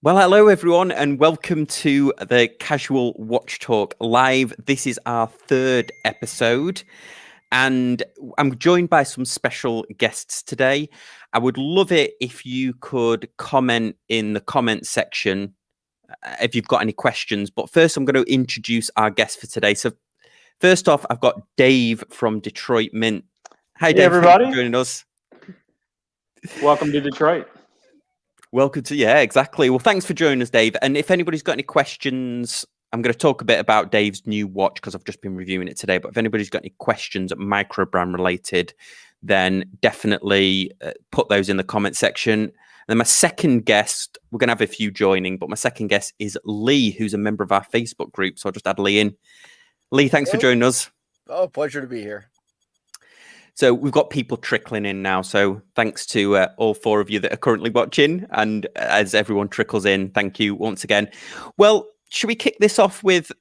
Well, hello everyone, and welcome to the Casual Watch Talk Live. This is our third episode, and I'm joined by some special guests today. I would love it if you could comment in the comment section if you've got any questions. But first, I'm going to introduce our guest for today. So, first off, I've got Dave from Detroit Mint. Hi, Dave. Everybody. Thanks for joining us. Welcome to Detroit. Welcome to, yeah, exactly. Well, thanks for joining us, Dave. And if anybody's got any questions, I'm going to talk a bit about Dave's new watch because I've just been reviewing it today. But if anybody's got any questions microbrand related, then definitely put those in the comment section. And then my second guest, we're going to have a few joining, but my second guest is Lee, who's a member of our Facebook group. So I'll just add Lee in. Lee, thanks for joining us. Oh, pleasure to be here. So we've got people trickling in now. So thanks to all four of you that are currently watching. And as everyone trickles in, thank you once again. Well, should we kick this off with,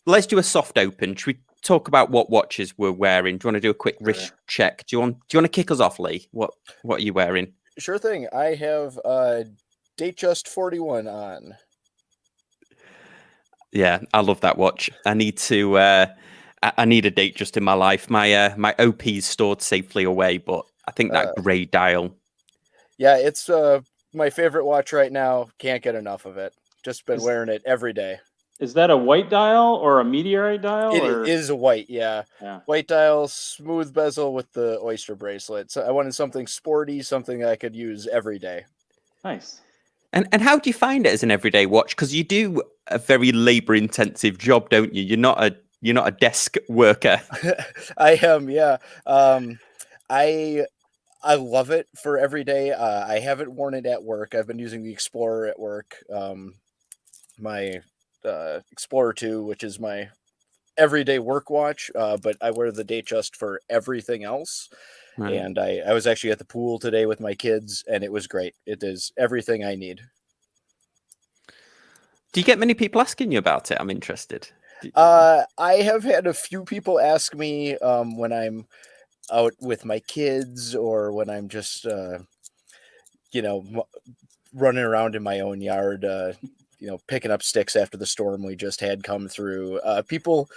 let's do a soft open. Should we talk about what watches we're wearing? Do you want to do a quick wrist check? Do you want to kick us off, Lee? What are you wearing? Sure thing. I have Datejust 41 on. Yeah, I love that watch. I need to... I need a Datejust in my life. My OP is stored safely away, but I think that grey dial. Yeah, it's my favorite watch right now. Can't get enough of it. Just been wearing it every day. Is that a white dial or a meteorite dial? It is a white, yeah. White dial, smooth bezel with the oyster bracelet. So I wanted something sporty, something I could use every day. Nice. And how do you find it as an everyday watch? Because you do a very labor-intensive job, don't you? You're not a desk worker. I am, yeah. I love it for every day. I haven't worn it at work. I've been using the Explorer at work. My Explorer 2, which is my everyday work watch, but I wear the Datejust for everything else. Right. And I was actually at the pool today with my kids, and it was great. It is everything I need. Do you get many people asking you about it? I'm interested. I have had a few people ask me when I'm out with my kids or when I'm just, running around in my own yard, picking up sticks after the storm we just had come through. People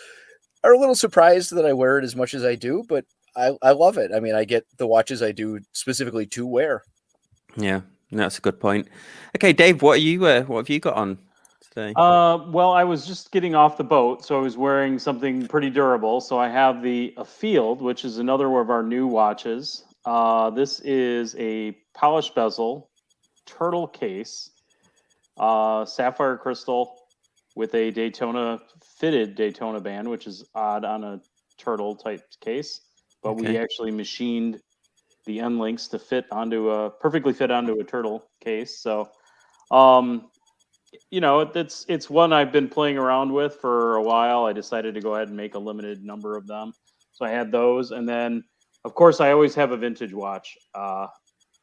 are a little surprised that I wear it as much as I do, but I love it. I mean, I get the watches I do specifically to wear. Yeah, that's a good point. Okay, Dave, what have you got on? Well, I was just getting off the boat, so I was wearing something pretty durable. So I have the Field, which is another one of our new watches. This is a polished bezel, turtle case, sapphire crystal with a fitted Daytona band, which is odd on a turtle type case. But we actually machined the end links to perfectly fit onto a turtle case. So, it's one I've been playing around with for a while. I decided to go ahead and make a limited number of them. So I had those. And then, of course, I always have a vintage watch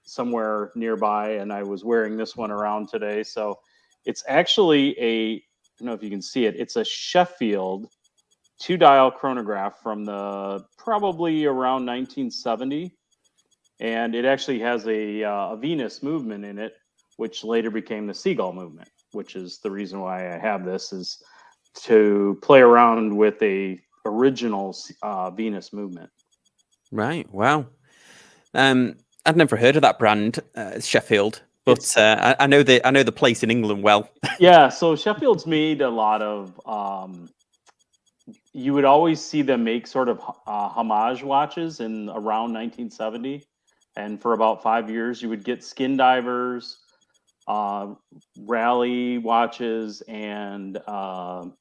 somewhere nearby. And I was wearing this one around today. So it's actually I don't know if you can see it. It's a Sheffield 2-dial chronograph from probably around 1970. And it actually has a Venus movement in it, which later became the Seagull movement, which is the reason why I have this, is to play around with a original Venus movement. Right. Wow. I've never heard of that brand, Sheffield, but I know the place in England well. Yeah. So Sheffield's made a lot of. You would always see them make sort of homage watches in around 1970, and for about 5 years, you would get skin divers, rally watches, and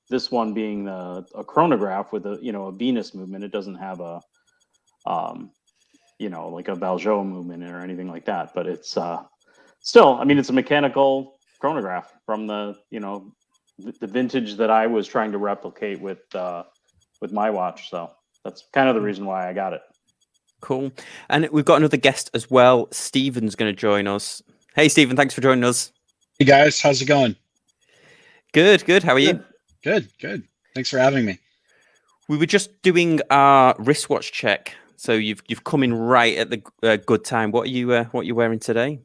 this one being a chronograph with a Venus movement. It doesn't have a like a Valjean movement or anything like that, but it's still, I mean, it's a mechanical chronograph from the vintage that I was trying to replicate with my watch. So that's kind of the reason why I got it. Cool. And we've got another guest as well. Stephen's going to join us. Hey, Stephen, thanks for joining us. Hey, guys. How's it going? Good. How are you? Good. Thanks for having me. We were just doing our wristwatch check, so you've come in right at the good time. What are you wearing today?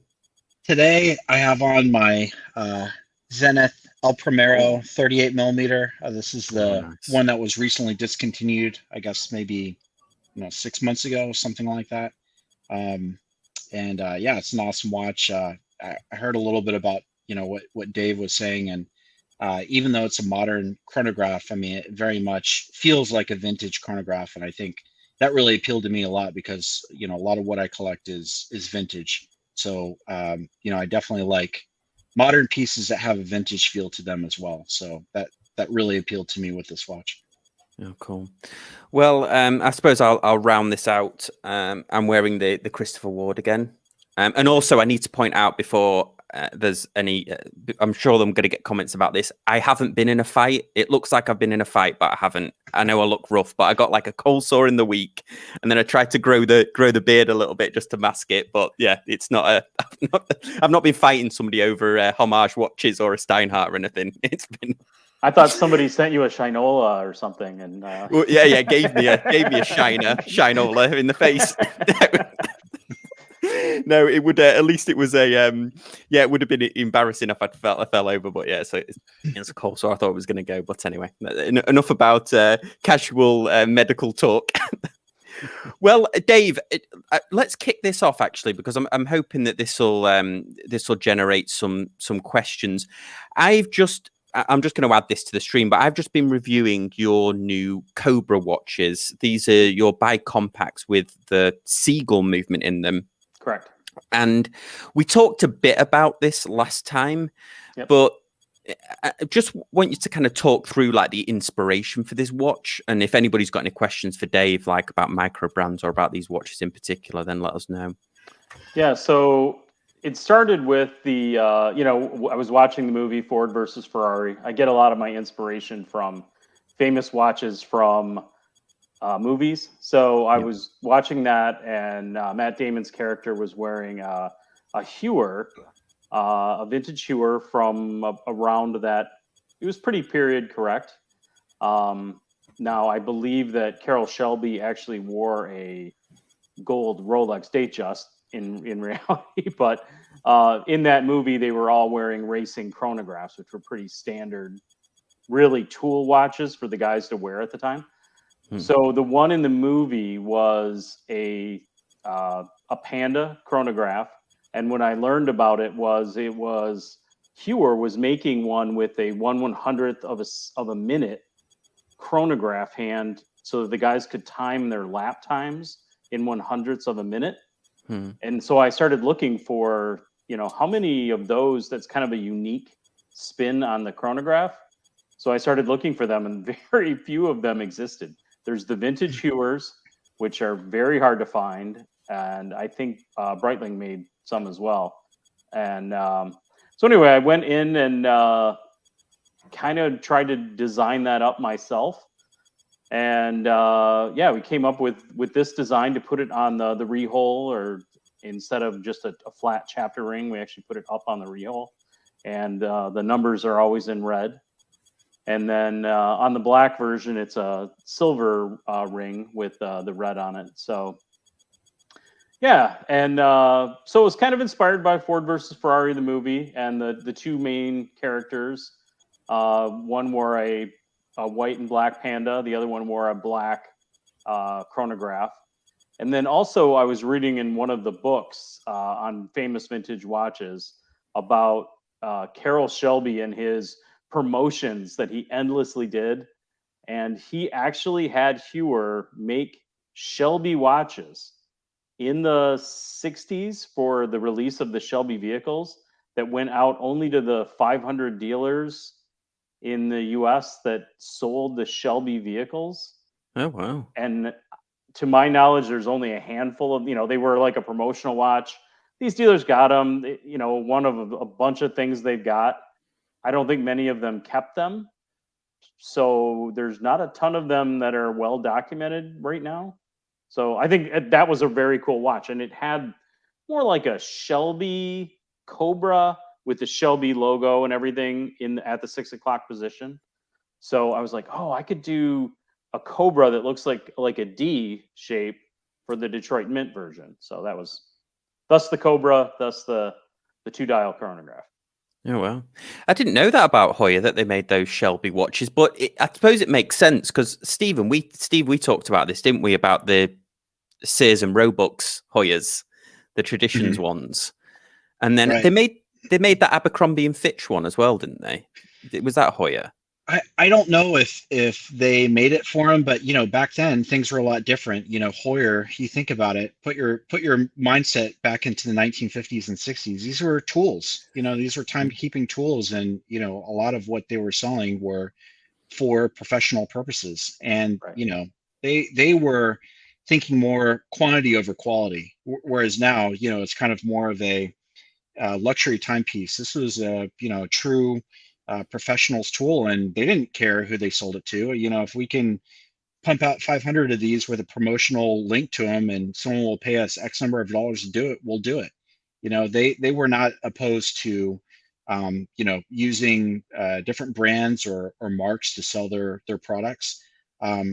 Today, I have on my Zenith El Primero 38 millimeter. This is the nice. one that was recently discontinued. I guess maybe 6 months ago, something like that. And yeah, it's an awesome watch. I heard a little bit about what Dave was saying, and even though it's a modern chronograph, I mean, it very much feels like a vintage chronograph, and I think that really appealed to me a lot because a lot of what I collect is vintage. So I definitely like modern pieces that have a vintage feel to them as well. So that really appealed to me with this watch. Oh, cool. Well, I suppose I'll round this out. I'm wearing the Christopher Ward again, and also I need to point out before there's any. I'm sure I'm going to get comments about this. I haven't been in a fight. It looks like I've been in a fight, but I haven't. I know I look rough, but I got like a cold sore in the week, and then I tried to grow the beard a little bit just to mask it. But yeah, it's not a. I've not been fighting somebody over homage watches or a Steinhardt or anything. It's been. I thought somebody sent you a Shinola or something, and Well, yeah, gave me a shinola in the face. No, it would at least it was a it would have been embarrassing if I fell over, but yeah, so it's cold, so I thought it was going to go. But anyway, enough about casual medical talk. Well, Dave, let's kick this off actually, because I'm hoping that this will generate some questions. I'm just going to add this to the stream, but I've just been reviewing your new Cobra watches. These are your bicompacts with the Seagull movement in them. correct. And we talked a bit about this last time, but I just want you to kind of talk through like the inspiration for this watch. And if anybody's got any questions for Dave, like about micro brands or about these watches in particular, then let us know. Yeah, so it started with the, I was watching the movie Ford versus Ferrari. I get a lot of my inspiration from famous watches from movies. So I was watching that, and Matt Damon's character was wearing a Heuer, a vintage Heuer from around that. It was pretty period correct. Now, I believe that Carroll Shelby actually wore a gold Rolex Datejust in reality, but in that movie they were all wearing racing chronographs, which were pretty standard, really tool watches for the guys to wear at the time. So the one in the movie was a Panda chronograph, and when I learned about it was Heuer was making one with a 1/100th of a minute chronograph hand, so that the guys could time their lap times in 1/100ths of a minute. And so I started looking for, how many of those that's kind of a unique spin on the chronograph. So I started looking for them, and very few of them existed. There's the vintage Heuers, which are very hard to find. And I think Breitling made some as well. And so anyway, I went in and kind of tried to design that up myself. And we came up with this design to put it on the rehole, or instead of just a flat chapter ring, we actually put it up on the rehole, and the numbers are always in red. And then on the black version, it's a silver ring with the red on it. So and so it was kind of inspired by Ford versus Ferrari, the movie, and the two main characters. One wore a white and black Panda. The other one wore a black chronograph. And then also I was reading in one of the books on famous vintage watches about Carroll Shelby and his promotions that he endlessly did. And he actually had Heuer make Shelby watches in the 60s for the release of the Shelby vehicles that went out only to the 500 dealers in the US that sold the Shelby vehicles. Oh, wow. And to my knowledge, there's only a handful of, they were like a promotional watch. These dealers got them, one of a bunch of things they've got. I don't think many of them kept them. So there's not a ton of them that are well documented right now. So I think that was a very cool watch. And it had more like a Shelby Cobra with the Shelby logo and everything at the 6 o'clock position. So I was like, oh, I could do a Cobra that looks like a D shape for the Detroit Mint version. So that was thus the Cobra, thus the 2-dial chronograph. Oh well, I didn't know that about Hoyer, that they made those Shelby watches, but I suppose it makes sense because we talked about this, didn't we? About the Sears and Roebuck's Hoyers, the traditions Mhm. ones, and then Right. they made that Abercrombie and Fitch one as well, didn't they? Was that Hoyer? I don't know if they made it for him, but back then things were a lot different. Hoyer, you think about it, put your mindset back into the 1950s and 60s. These were tools. These were timekeeping tools, and a lot of what they were selling were for professional purposes. And Right. they were thinking more quantity over quality, whereas now it's kind of more of a luxury timepiece. This was a true professional's tool, and they didn't care who they sold it to. If we can pump out 500 of these with a promotional link to them, and someone will pay us X number of dollars to do it, we'll do it. They were not opposed to using different brands or marks to sell their products.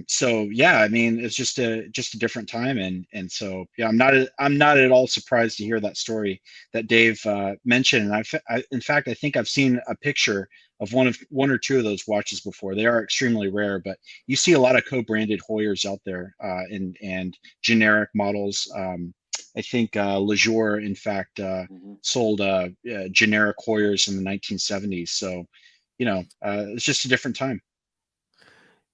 So yeah, I mean, it's just a different time, and so yeah, I'm not at all surprised to hear that story that Dave mentioned. And in fact, I think I've seen a picture of one or two of those watches before. They are extremely rare, but you see a lot of co-branded Hoyers out there, and generic models. I think Lejour, in fact, sold generic Hoyers in the 1970s. So, it's just a different time.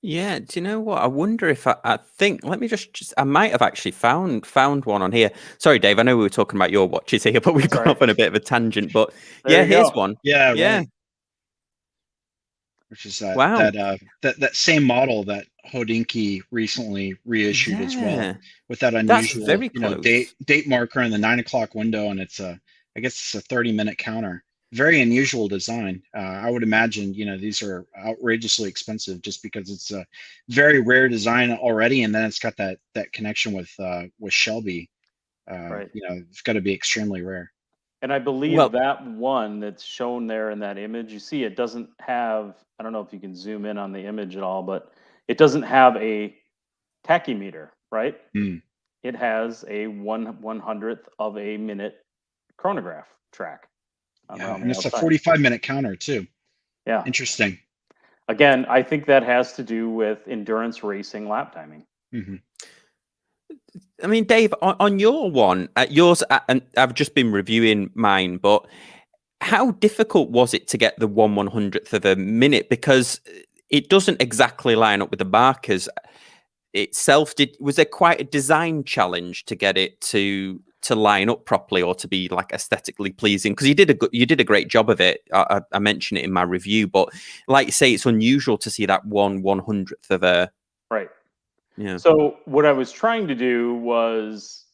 Yeah, do you know what? I wonder if I think. Let me just. I might have actually found one on here. Sorry, Dave. I know we were talking about your watches here, but we've That's gone all off on right. a bit of a tangent. But There yeah, you here's go. one. Yeah, Yeah. right. Which is Wow. that same model that Hodinkee recently reissued as well, Yeah. with that That's unusual, very date close. marker in the 9 o'clock window, and I guess it's a 30-minute counter. Very unusual design. I would imagine, these are outrageously expensive just because it's a very rare design already, and then it's got that connection with Shelby. Right. It's got to be extremely rare. And I believe Well, that one that's shown there in that image, you see it doesn't have, I don't know if you can zoom in on the image at all, but it doesn't have a tachymeter, right? Hmm. It has a 1/100th of a minute chronograph track Yeah, on and the it's a outside. 45-minute counter too. Yeah. Interesting. Again, I think that has to do with endurance racing lap timing. Hmm. I mean, Dave, on your one, yours, and I've just been reviewing mine, but how difficult was it to get the 1/100th of a minute? Because it doesn't exactly line up with the markers itself. Was there quite a design challenge to get it to line up properly or to be like aesthetically pleasing? Because you did a great job of it. I mentioned it in my review, but like you say, it's unusual to see that 1/100th of a. Right. Yeah. So what I was trying to do was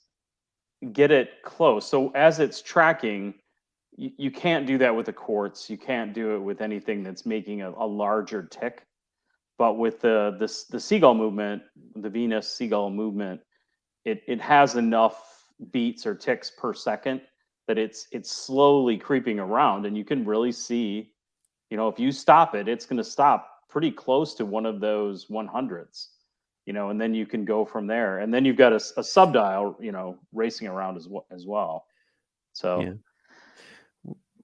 get it close. So as it's tracking, you can't do that with a quartz. You can't do it with anything that's making a larger tick. But with the Seagull movement, the Venus Seagull movement, it has enough beats or ticks per second that it's slowly creeping around, and you can really see, if you stop it, it's going to stop pretty close to one of those 100ths, and then you can go from there, and then you've got a subdial, racing around as well. So Yeah.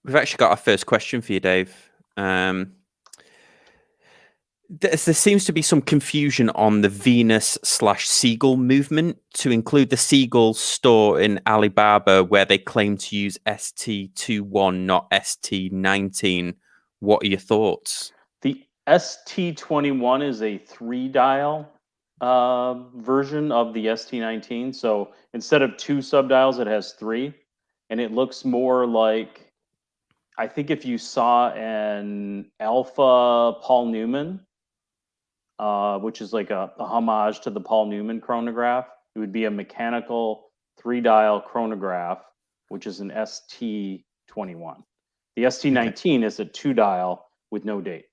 We've actually got our first question for you, Dave. There seems to be some confusion on the Venus/Seagull movement to include the Seagull store in Alibaba, where they claim to use ST21, not ST19. What are your thoughts? the ST21 is a 3-dial version of the ST19. So instead of 2 subdials, it has 3, and it looks more like, I think if you saw an Alpha Paul Newman, which is like a homage to the Paul Newman chronograph, it would be a mechanical 3-dial chronograph, which is an ST21. The ST19 is a 2-dial with no date.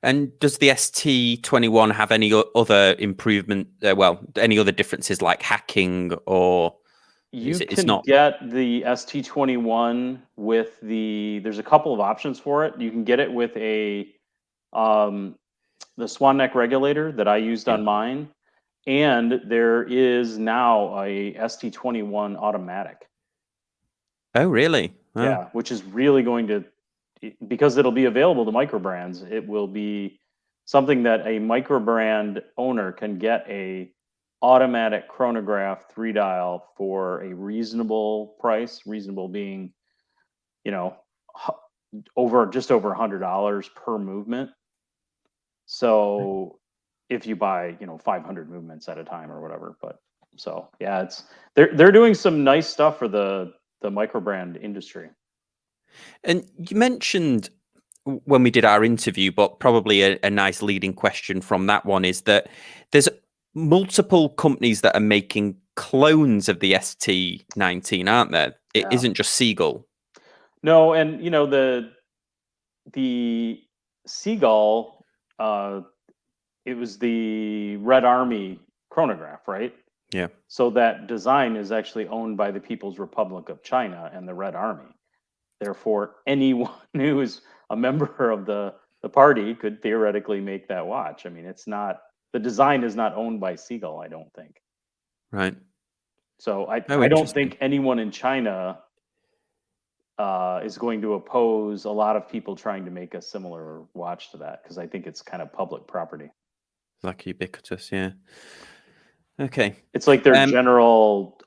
And does the ST21 have any other improvement? Any other differences like hacking, or it's You not? can get the ST21 with there's a couple of options for it. You can get it with the swan neck regulator that I used Yeah. on mine. And there is now a ST21 automatic. Oh, really? Oh. Yeah, which is really going to because it'll be available to micro brands, it will be something that a micro brand owner can get a automatic chronograph 3-dial for a reasonable price, reasonable being, you know, just over $100 per movement. So if you buy, 500 movements at a time or whatever, but so yeah, they're doing some nice stuff for the micro brand industry. And you mentioned when we did our interview, but probably a nice leading question from that one is that there's multiple companies that are making clones of the ST19, aren't there? It Yeah. isn't just Seagull. No, and the Seagull, it was the Red Army chronograph, right? Yeah. So that design is actually owned by the People's Republic of China and the Red Army. Therefore, anyone who is a member of the party could theoretically make that watch. I mean, the design is not owned by Seagull, I don't think. Right. So I don't Interesting. think anyone in China is going to oppose a lot of people trying to make a similar watch to that, because I think it's kind of public property. Like ubiquitous, yeah. Okay. It's like their general,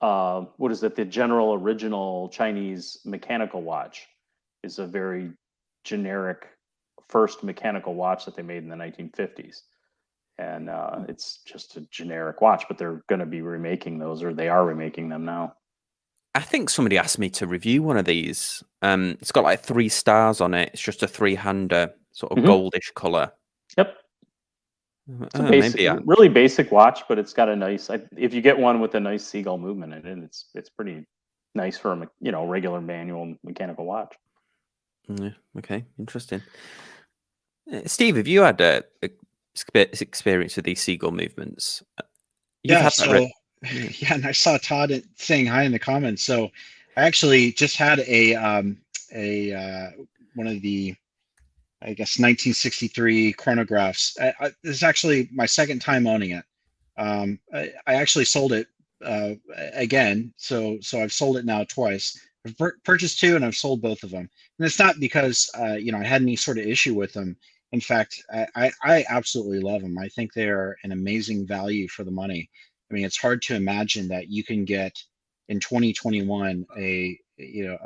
what is it? The general original Chinese mechanical watch is a very generic first mechanical watch that they made in the 1950s. And it's just a generic watch, but they're going to be remaking those, or they are remaking them now. I think somebody asked me to review one of these. It's got like 3 stars on it. It's just a 3-hander, sort of goldish color. Yep. It's a really basic watch, but it's got a nice. If you get one with a nice Seagull movement in it, it's pretty nice for a regular manual mechanical watch. Yeah, okay, interesting. Steve, have you had a experience with these Seagull movements? Yeah, and I saw Todd saying hi in the comments. So I actually just had a one of the, I guess, 1963 chronographs. This is actually my second time owning it. I actually sold it again, so I've sold it now twice. I've purchased 2 and I've sold both of them. And it's not because I had any sort of issue with them. In fact, I absolutely love them. I think they are an amazing value for the money. I mean, it's hard to imagine that you can get in 2021 a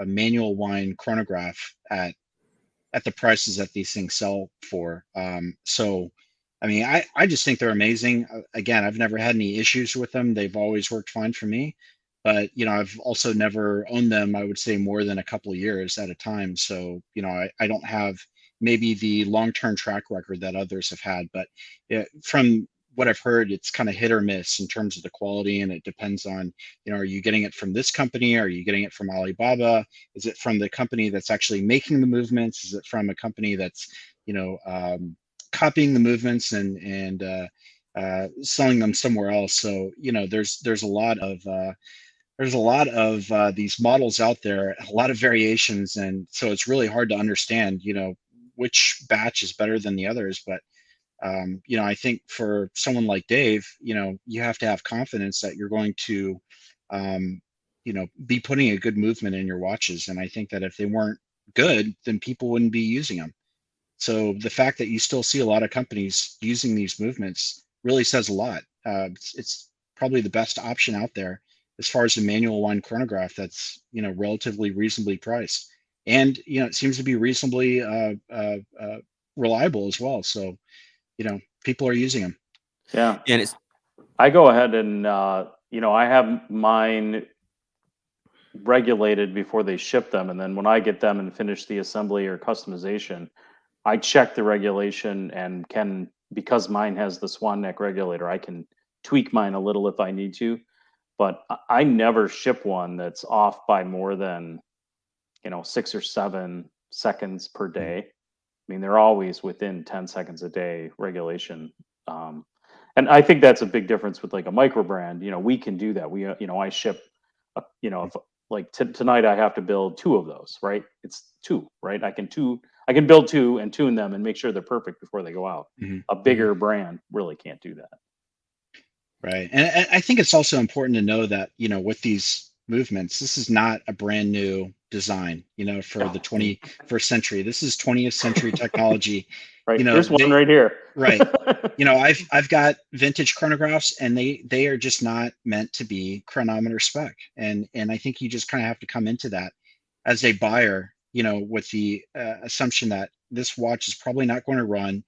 manual wind chronograph at the prices that these things sell for. So, I mean, I just think they're amazing. Again, I've never had any issues with them. They've always worked fine for me. But, I've also never owned them, I would say, more than a couple of years at a time. So, I don't have maybe the long-term track record that others have had. But from what I've heard, it's kind of hit or miss in terms of the quality, and it depends on, are you getting it from this company? Are you getting it from Alibaba? Is it from the company that's actually making the movements? Is it from a company that's, copying the movements and selling them somewhere else? So, there's a lot of these models out there, a lot of variations, and so it's really hard to understand, which batch is better than the others. But I think for someone like Dave, you have to have confidence that you're going to, be putting a good movement in your watches. And I think that if they weren't good, then people wouldn't be using them. So the fact that you still see a lot of companies using these movements really says a lot. It's probably the best option out there as far as a manual wind chronograph that's, relatively reasonably priced. And, it seems to be reasonably reliable as well. So, people are using them. Yeah. And I go ahead and, I have mine regulated before they ship them. And then when I get them and finish the assembly or customization, I check the regulation and because mine has the swan neck regulator, I can tweak mine a little if I need to. But I never ship one that's off by more than, 6 or 7 seconds per day. I mean, they're always within 10 seconds a day regulation. And I think that's a big difference with like a micro brand. We can do that. I ship, if, like tonight I have to build 2 of those, right? It's 2, right? I can build 2 and tune them and make sure they're perfect before they go out. Mm-hmm. A bigger brand really can't do that. Right. And I think it's also important to know that, with these movements. This is not a brand new design, for the 21st century. This is 20th century technology. Right. Here's one right here. Right. I've got vintage chronographs, and they are just not meant to be chronometer spec. And I think you just kind of have to come into that as a buyer, with the assumption that this watch is probably not going to run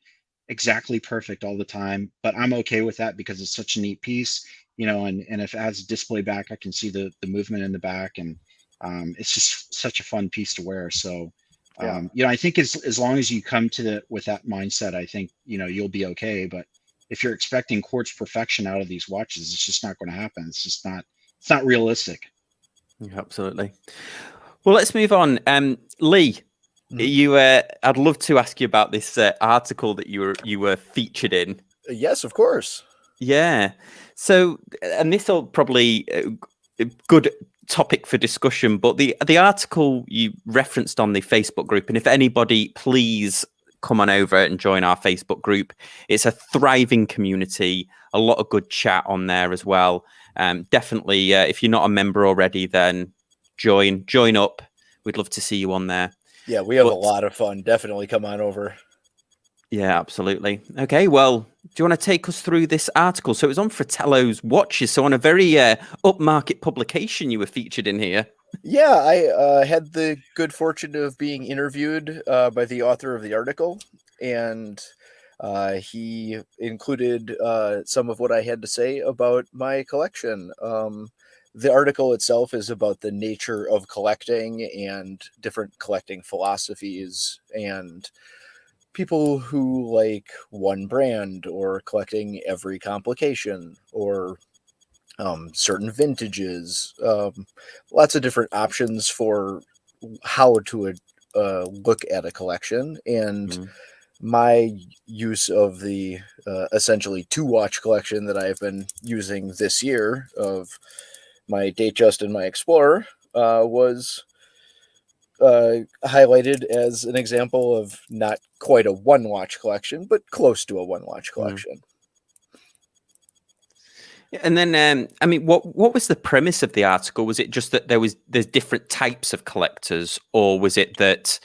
exactly perfect all the time, but I'm okay with that because it's such a neat piece, and if it has a display back, I can see the movement in the back, and it's just such a fun piece to wear. So, I think as long as you come to with that mindset, I think, you'll be okay. But if you're expecting quartz perfection out of these watches, it's just not going to happen. It's not realistic. Absolutely. Well, let's move on. Lee, I'd love to ask you about this article that you were featured in. Yes, of course. Yeah. So, and this will probably a good topic for discussion, but the article you referenced on the Facebook group, and if anybody, please come on over and join our Facebook group. It's a thriving community, a lot of good chat on there as well. Definitely, if you're not a member already, then join up. We'd love to see you on there. Yeah, we have a lot of fun. Definitely come on over. Yeah, absolutely. Okay, well, do you want to take us through this article? So it was on Fratello's Watches. So on a very upmarket publication you were featured in here. Yeah, I had the good fortune of being interviewed by the author of the article, and he included some of what I had to say about my collection. The article itself is about the nature of collecting and different collecting philosophies and people who like one brand or collecting every complication or certain vintages. Lots of different options for how to look at a collection. And my use of the essentially 2-watch collection that I've been using this year of my Datejust and my Explorer was highlighted as an example of not quite a 1-watch collection, but close to a 1-watch collection. And then, I mean, what was the premise of the article? Was it just that there's different types of collectors, or was it that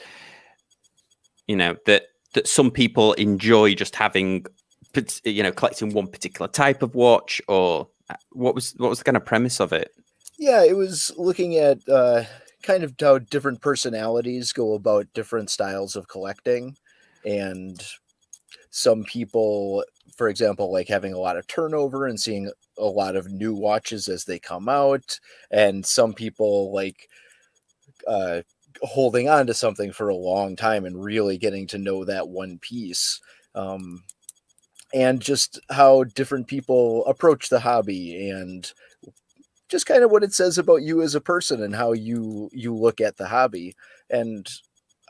that some people enjoy just having collecting one particular type of watch, or what was the kind of premise of it? Yeah, it was looking at kind of how different personalities go about different styles of collecting, and some people, for example, like having a lot of turnover and seeing a lot of new watches as they come out, and some people like holding on to something for a long time and really getting to know that one piece, and just how different people approach the hobby, and just kind of what it says about you as a person and how you look at the hobby, and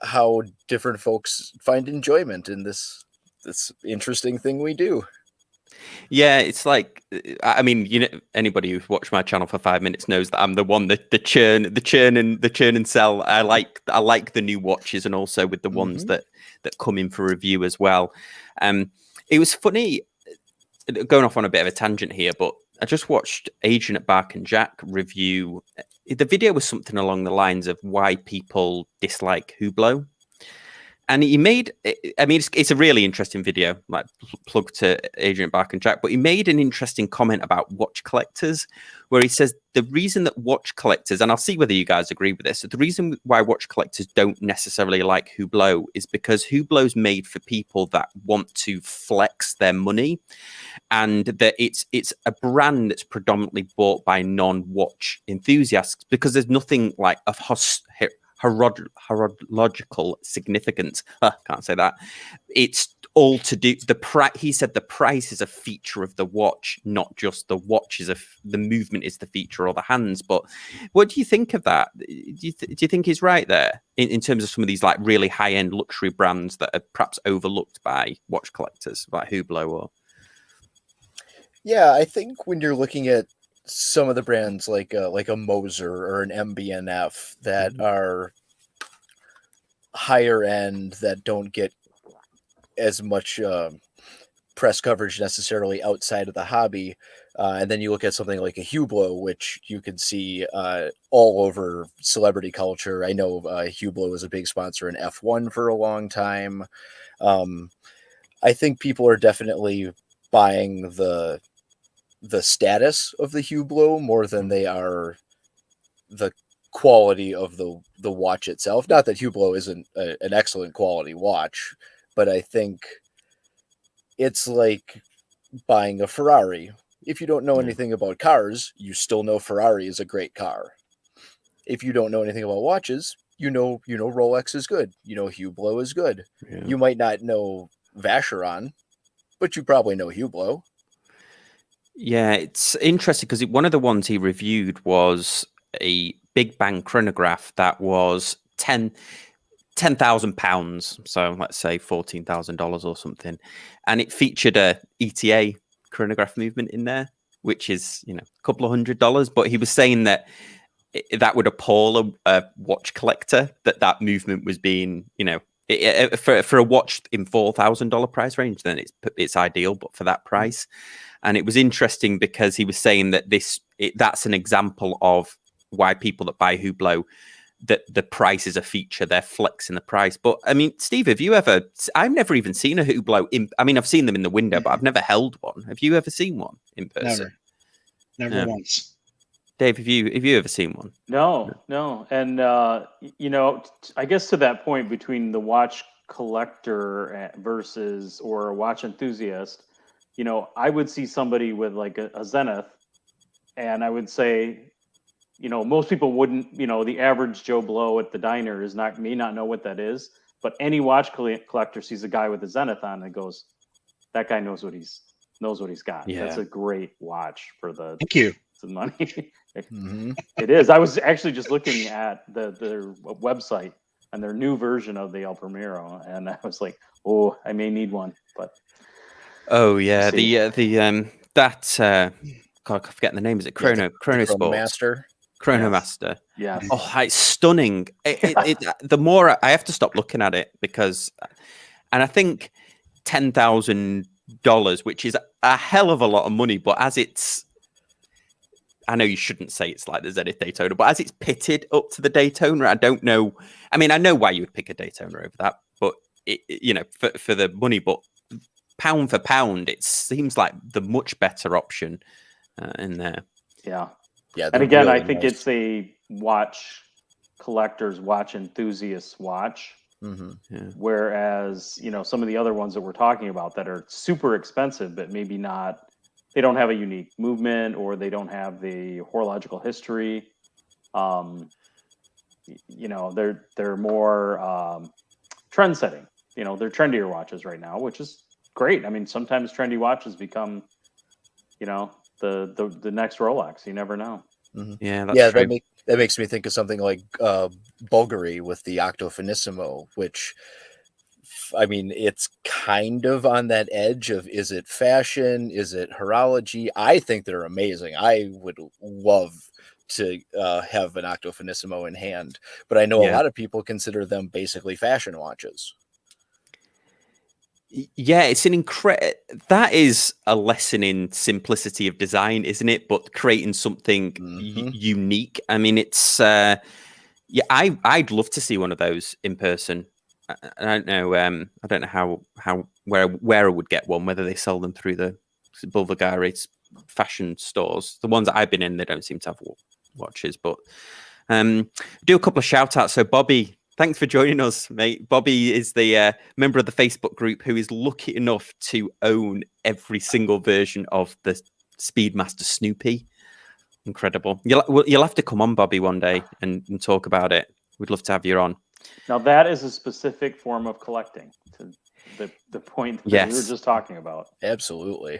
how different folks find enjoyment in this interesting thing we do. Yeah, it's like, I mean, anybody who's watched my channel for 5 minutes knows that I'm the one that the churn and sell. I like the new watches, and also with the ones that come in for review as well. It was funny, going off on a bit of a tangent here, but I just watched Adrian at Bark and Jack review. The video was something along the lines of why people dislike Hublot. And he made, I mean, it's a really interesting video, like plug to Adrian Bark and Jack, but he made an interesting comment about watch collectors, where he says the reason that watch collectors, and I'll see whether you guys agree with this, the reason why watch collectors don't necessarily like Hublot is because Hublot's made for people that want to flex their money, and that it's a brand that's predominantly bought by non-watch enthusiasts, because there's nothing like of horological significance. Can't say that. It's all to do the price. He said the price is a feature of the watch, not just the watch is the movement is the feature, or the hands. But what do you think of that? Do you think he's right there in terms of some of these like really high end luxury brands that are perhaps overlooked by watch collectors, like Hublot? Or yeah, I think when you're looking at some of the brands like a Moser or an MBNF that are higher end, that don't get as much press coverage necessarily outside of the hobby, And then you look at something like a Hublot, which you can see all over celebrity culture. I know Hublot was a big sponsor in F1 for a long time. I think people are definitely buying the status of the Hublot more than they are the quality of the watch itself. Not that Hublot isn't an excellent quality watch, but I think it's like buying a Ferrari. If you don't know anything about cars, you still know Ferrari is a great car. If you don't know anything about watches, you know Rolex is good. You know Hublot is good. Yeah. You might not know Vacheron, but you probably know Hublot. Yeah, it's interesting because one of the ones he reviewed was a Big Bang chronograph that was £10,000, so let's say $14,000 or something, and it featured a ETA chronograph movement in there, which is a couple of $100. But he was saying that that would appall a watch collector that movement was being for a watch in $4,000 price range, then it's ideal, but for that price. And it was interesting because he was saying that that's an example of why people that buy Hublot, that the price is a feature, they're flexing the price. But I mean, Steve, I've never even seen a Hublot I've seen them in the window, but I've never held one. Have you ever seen one in person? Never once. Dave, have you ever seen one? No. And, I guess to that point between the watch collector versus or a watch enthusiast, I would see somebody with like a Zenith, and I would say, most people wouldn't, the average Joe Blow at the diner may not know what that is, but any watch collector sees a guy with a Zenith on and goes, that guy knows what he's got. Yeah. That's a great watch for the money. Mm-hmm. It is. I was actually just looking at their website and their new version of the El Primero, and I was like, oh, I may need one, but. Oh yeah, God, I'm forgetting the name. Is it Chronosport? Chronomaster. Yes. Oh, it's stunning. The more I have to stop looking at it because, and I think $10,000, which is a hell of a lot of money, but I know you shouldn't say it's like the Zenith Daytona, but as it's pitted up to the Daytona, I don't know. I mean, I know why you would pick a Daytona over that, but for the money, but pound for pound, it seems like the much better option in there. Yeah. Yeah. And again, really I think it's a watch collector's, watch enthusiast watch. Mm-hmm. Yeah. Whereas, some of the other ones that we're talking about that are super expensive, but maybe they don't have a unique movement or they don't have the horological history. They're more trend setting. They're trendier watches right now, which is great. I mean, sometimes trendy watches become, the next Rolex. You never know. Mm-hmm. Yeah, that's true. That makes me think of something like Bulgari with the Octo Finissimo, which, I mean, it's kind of on that edge of, is it fashion? Is it horology? I think they're amazing. I would love to have an Octo Finissimo in hand, but I know a lot of people consider them basically fashion watches. Yeah, it's that is a lesson in simplicity of design, isn't it? But creating something unique. I mean, it's I'd love to see one of those in person. I don't know where I would get one, whether they sell them through the Bulgari fashion stores. The ones that I've been in, they don't seem to have watches, but do a couple of shout outs. So Bobby, thanks for joining us, mate. Bobby is the member of the Facebook group who is lucky enough to own every single version of the Speedmaster Snoopy. Incredible. You'll have to come on, Bobby, one day and talk about it. We'd love to have you on. Now that is a specific form of collecting, to the point that we were just talking about. Absolutely.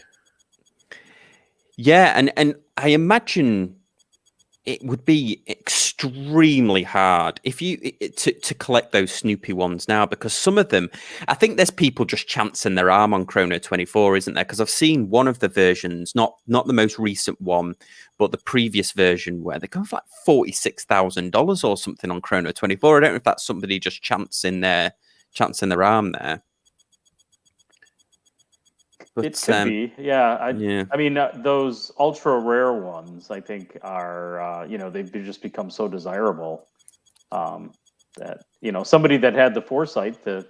Yeah, and I imagine it would be extremely hard if you to collect those Snoopy ones now, because some of them, I think there's people just chancing their arm on Chrono 24, isn't there? Because I've seen one of the versions, not the most recent one, but the previous version, where they go for like $46,000 or something on Chrono 24. I don't know if that's somebody just chancing their arm there. But, it could be, yeah. yeah. I mean, those ultra rare ones, I think, are they've just become so desirable that somebody that had the foresight to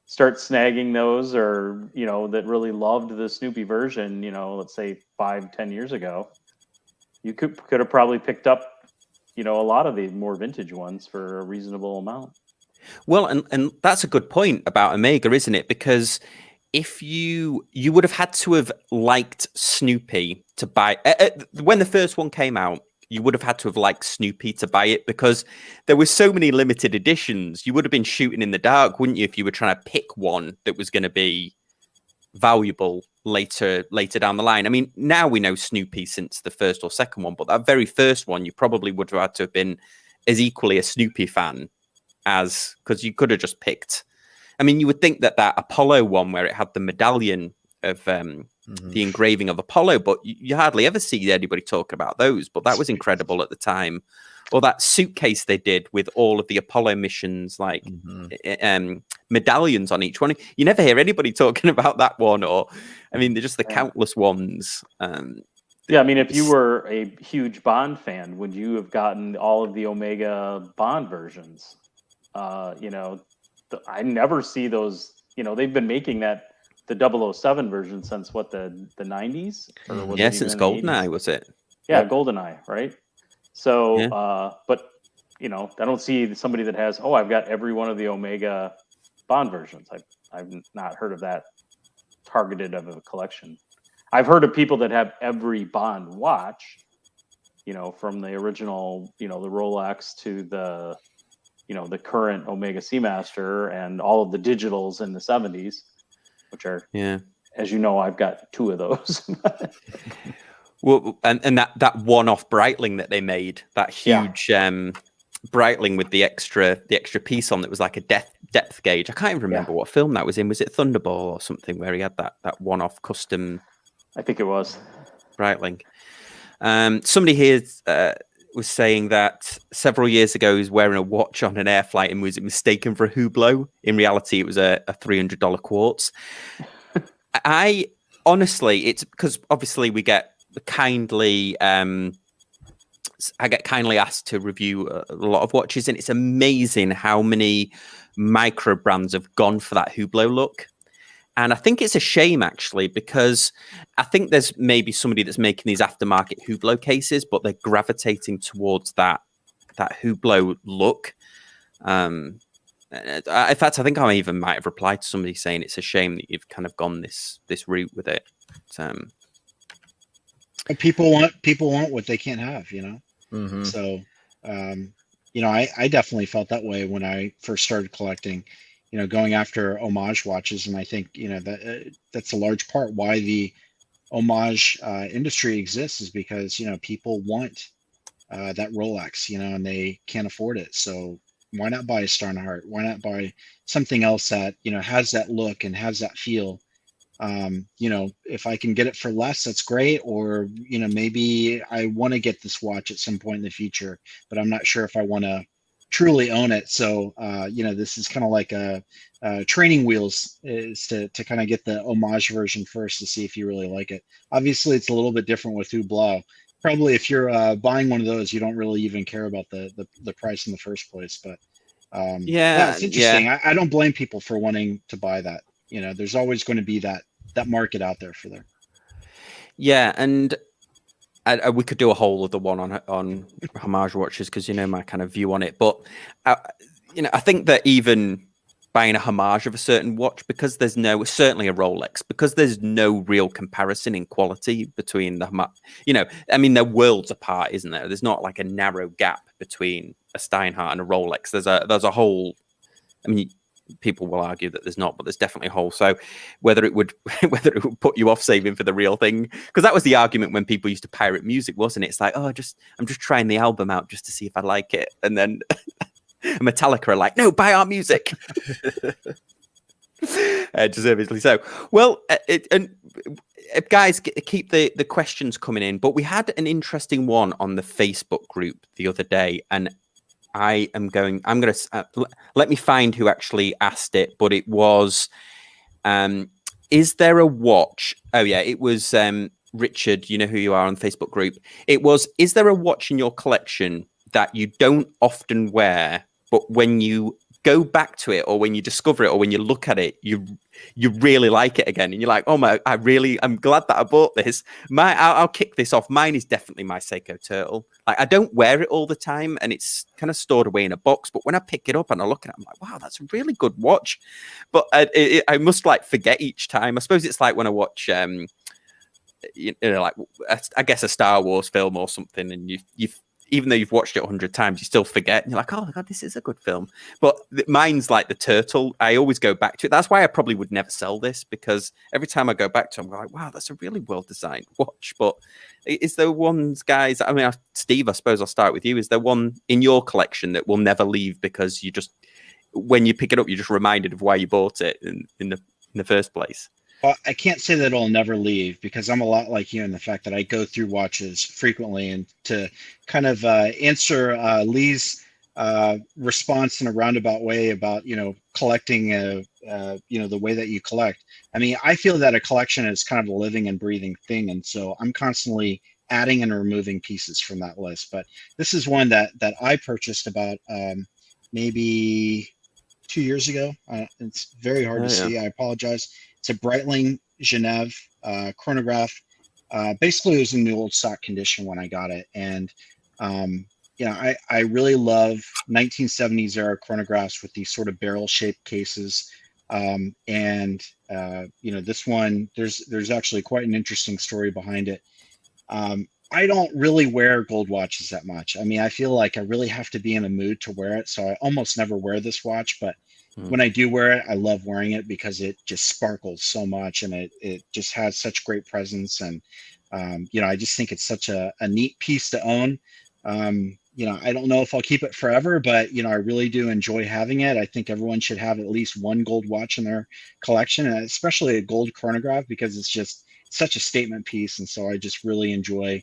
start snagging those, or that really loved the Snoopy version, let's say 5-10 years ago, you could have probably picked up a lot of the more vintage ones for a reasonable amount. Well, and that's a good point about Omega, isn't it? Because if you would have had to have liked Snoopy to buy when the first one came out, you would have had to have liked Snoopy to buy it, because there were so many limited editions. You would have been shooting in the dark, wouldn't you, if you were trying to pick one that was going to be valuable later down the line. I mean, now we know Snoopy since the first or second one, but that very first one, you probably would have had to have been as equally a Snoopy fan as, because you could have just picked. I mean, you would think that Apollo one, where it had the medallion of the engraving of Apollo, but you hardly ever see anybody talking about those. But that was incredible at the time. Or that suitcase they did with all of the Apollo missions, like medallions on each one. You never hear anybody talking about that one. Or, I mean, they're just the countless ones. Yeah, I mean, if you were a huge Bond fan, would you have gotten all of the Omega Bond versions? I never see those. They've been making the 007 version since what, the 90s? Or was it since even in the GoldenEye, 80s? was it? Yeah, GoldenEye, right? So, but I don't see somebody that has, I've got every one of the Omega Bond versions. I've not heard of that targeted of a collection. I've heard of people that have every Bond watch, from the original, the Rolex to the the current Omega Seamaster, and all of the digitals in the 70s, which are, as you know, I've got 2 of those. Well, and that one-off Breitling that they made, that huge Breitling with the extra piece on that was like a depth gauge. I can't even remember what film that was in. Was it Thunderball or something, where he had that one-off custom? I think it was Breitling. Somebody here was saying that several years ago he was wearing a watch on an air flight and was mistaken for a Hublot. In reality, it was a $300 quartz. I honestly, it's because obviously we get kindly I get kindly asked to review a lot of watches, and it's amazing how many micro brands have gone for that Hublot look. And I think it's a shame, actually, because I think there's maybe somebody that's making these aftermarket Hublot cases, but they're gravitating towards that Hublot look. In fact, I think I even might have replied to somebody saying it's a shame that you've kind of gone this route with it. People want what they can't have, So, I definitely felt that way when I first started collecting, going after homage watches. And I think, that's a large part why the homage industry exists, is because, people want that Rolex, and they can't afford it. So why not buy a Starnhart? Why not buy something else that, has that look and has that feel? If I can get it for less, that's great. Or, maybe I want to get this watch at some point in the future, but I'm not sure if I want to truly own it. So, this is kind of like a training wheels, is to kind of get the homage version first to see if you really like it. Obviously, it's a little bit different with Hublot. Probably if you're buying one of those, you don't really even care about the price in the first place. But it's interesting. I don't blame people for wanting to buy that. There's always going to be that market out there for there. Yeah, and we could do a whole other one on homage watches, because my kind of view on it. But I think that even buying a homage of a certain watch, because there's certainly a Rolex, because there's no real comparison in quality between they're worlds apart, isn't there? There's not like a narrow gap between a Steinhardt and a Rolex. There's a whole. I mean, people will argue that there's not, but there's definitely a hole. So whether it would put you off saving for the real thing, because that was the argument when people used to pirate music, wasn't it? It's like, I'm just trying the album out just to see if I like it, and then Metallica are like, no, buy our music. Deservedly so. Well, guys, keep the questions coming in, but we had an interesting one on the Facebook group the other day, and I'm going to let me find who actually asked it, but it was is there a watch? Oh yeah, it was Richard. You know who you are on the Facebook group. It was. Is there a watch in your collection that you don't often wear, but when you go back to it, or when you discover it, or when you look at it, you really like it again, and you're like, oh my, I'm glad that I bought this. I'll kick this off. Mine is definitely my Seiko Turtle. Like, I don't wear it all the time, and it's kind of stored away in a box. But when I pick it up and I look at it, I'm like, wow, that's a really good watch. But I must like forget each time. I suppose it's like when I watch, you know, like I guess a Star Wars film or something, and you've even though you've watched it 100 times, you still forget. And you're like, oh my God, this is a good film. But mine's like the Turtle. I always go back to it. That's why I probably would never sell this, because every time I go back to it, I'm like, wow, that's a really well-designed watch. But is there ones, guys, I mean, Steve, I suppose I'll start with you. Is there one in your collection that will never leave because you just, when you pick it up, you're just reminded of why you bought it in the first place? Well, I can't say that it'll never leave, because I'm a lot like you in the fact that I go through watches frequently. And to kind of answer Lee's response in a roundabout way about, collecting, the way that you collect. I mean, I feel that a collection is kind of a living and breathing thing. And so I'm constantly adding and removing pieces from that list. But this is one that I purchased about maybe 2 years ago. It's very hard to see. I apologize. It's a Breitling Genève chronograph. Basically, it was in the old stock condition when I got it. And, I really love 1970s era chronographs with these sort of barrel-shaped cases. This one, there's actually quite an interesting story behind it. I don't really wear gold watches that much. I mean, I feel like I really have to be in a mood to wear it. So I almost never wear this watch, but when I do wear it, I love wearing it because it just sparkles so much, and it just has such great presence. And, I just think it's such a neat piece to own. I don't know if I'll keep it forever, but, I really do enjoy having it. I think everyone should have at least one gold watch in their collection, and especially a gold chronograph, because it's just such a statement piece. And so I just really enjoy,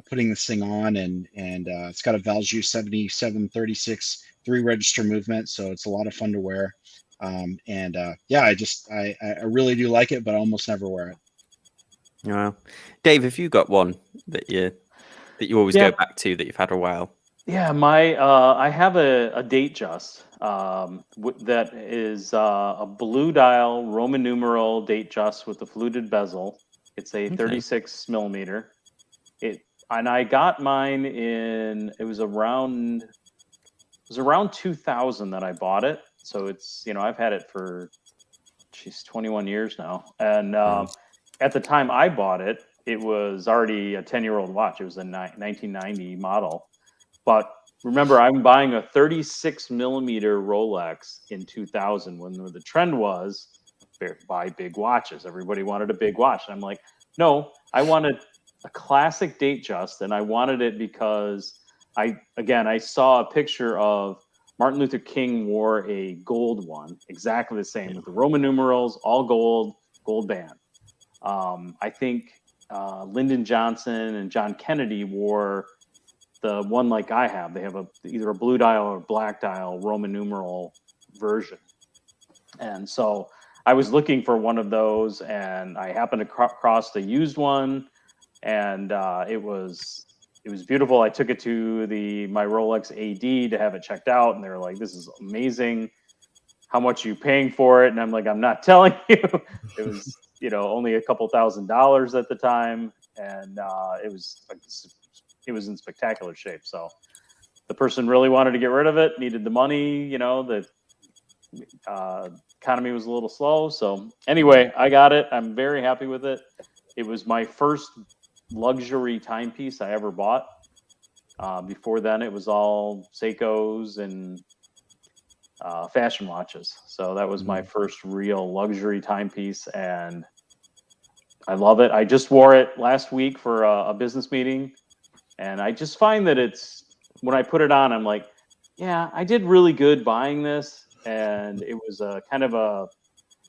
putting this thing on, and it's got a Valjoux 7736 3-register movement, so it's a lot of fun to wear. I really do like it, but I almost never wear it. Yeah, Dave, have you got one that you always go back to that you've had a while? Yeah, I have a date just that is a blue dial Roman numeral date just with the fluted bezel. It's a 36 millimeter. And I got mine it was around 2000 that I bought it. So it's, I've had it for 21 years now. And at the time I bought it, it was already a 10-year-old watch. It was a 1990 model. But remember, I'm buying a 36 millimeter Rolex in 2000 when the trend was buy big watches. Everybody wanted a big watch. And I'm like, no, I wanted a classic date just. And I wanted it because I saw a picture of Martin Luther King wore a gold one, exactly the same with the Roman numerals, all gold band. I think Lyndon Johnson and John Kennedy wore the one like I have. They have either a blue dial or black dial Roman numeral version. And so I was looking for one of those, and I happened to cross the used one, and it was beautiful. I took it to my Rolex AD to have it checked out, and they were like, "This is amazing. How much are you paying for it?" And I'm like, "I'm not telling you." It was, only a couple $1,000s at the time, and it was in spectacular shape. So the person really wanted to get rid of it, needed the money. The economy was a little slow. So anyway, I got it. I'm very happy with it. It was my first luxury timepiece I ever bought. Before then, it was all Seikos and fashion watches. So that was my first real luxury timepiece, and I love it. I just wore it last week for a business meeting, and I just find that when I put it on, I'm like, yeah, I did really good buying this, and it was a kind of a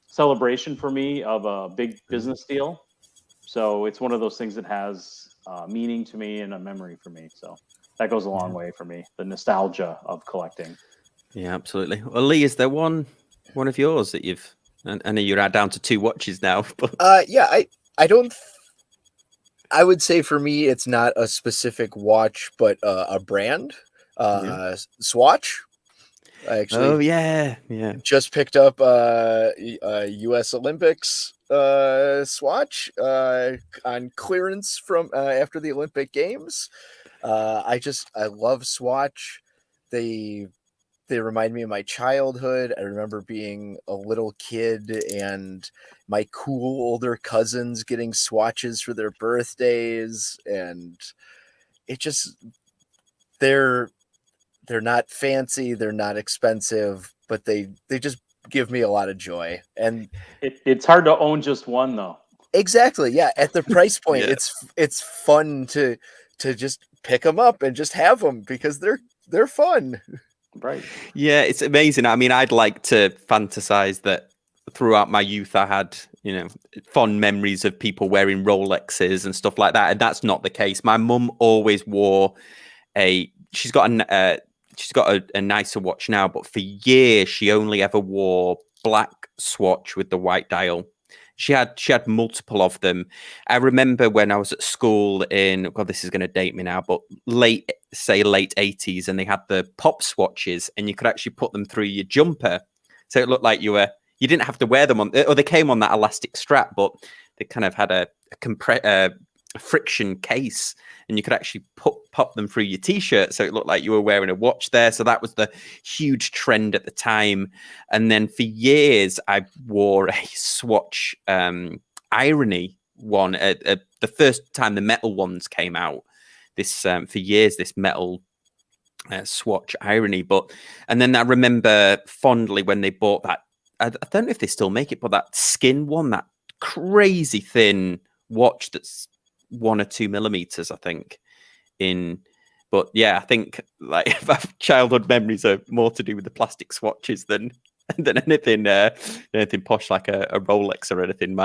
celebration for me of a big business deal. So it's one of those things that has meaning to me and a memory for me. So that goes a long way for me, the nostalgia of collecting. Yeah, absolutely. Well, Lee, is there one of yours that you've And I know you're down to 2 watches now. But Yeah, I don't. I would say for me, it's not a specific watch, but a brand. Swatch. I actually oh yeah, yeah. just picked up a U.S. Olympics swatch on clearance from after the Olympic Games. I love Swatch. They remind me of my childhood. I remember being a little kid and my cool older cousins getting swatches for their birthdays, and it just they're not fancy, they're not expensive, but they just give me a lot of joy. And It's hard to own just one though. exactly, yeah, at the price point, Yeah. it's fun to just pick them up and just have them because they're fun. Right. Yeah, it's amazing. I mean, I'd like to fantasize that throughout my youth, I had, fond memories of people wearing Rolexes and stuff like that. And that's not the case. My mum always wore she's got a nicer watch now, but for years, she only ever wore black Swatch with the white dial. She had multiple of them. I remember when I was at school in, God, this is going to date me now, but late 80s, and they had the pop swatches, and you could actually put them through your jumper, so it looked like you didn't have to wear them on, or they came on that elastic strap, but they kind of had a friction case, and you could actually pop them through your t-shirt, so it looked like you were wearing a watch there. So that was the huge trend at the time. And then for years I wore a Swatch irony one at the first time the metal ones came out. This for years, this metal Swatch irony. And then I remember fondly when they bought that, I don't know if they still make it, but that skin one, that crazy thin watch that's 1 or 2 millimeters, I think. But yeah, I think like childhood memories are more to do with the plastic swatches than anything posh like a Rolex or anything.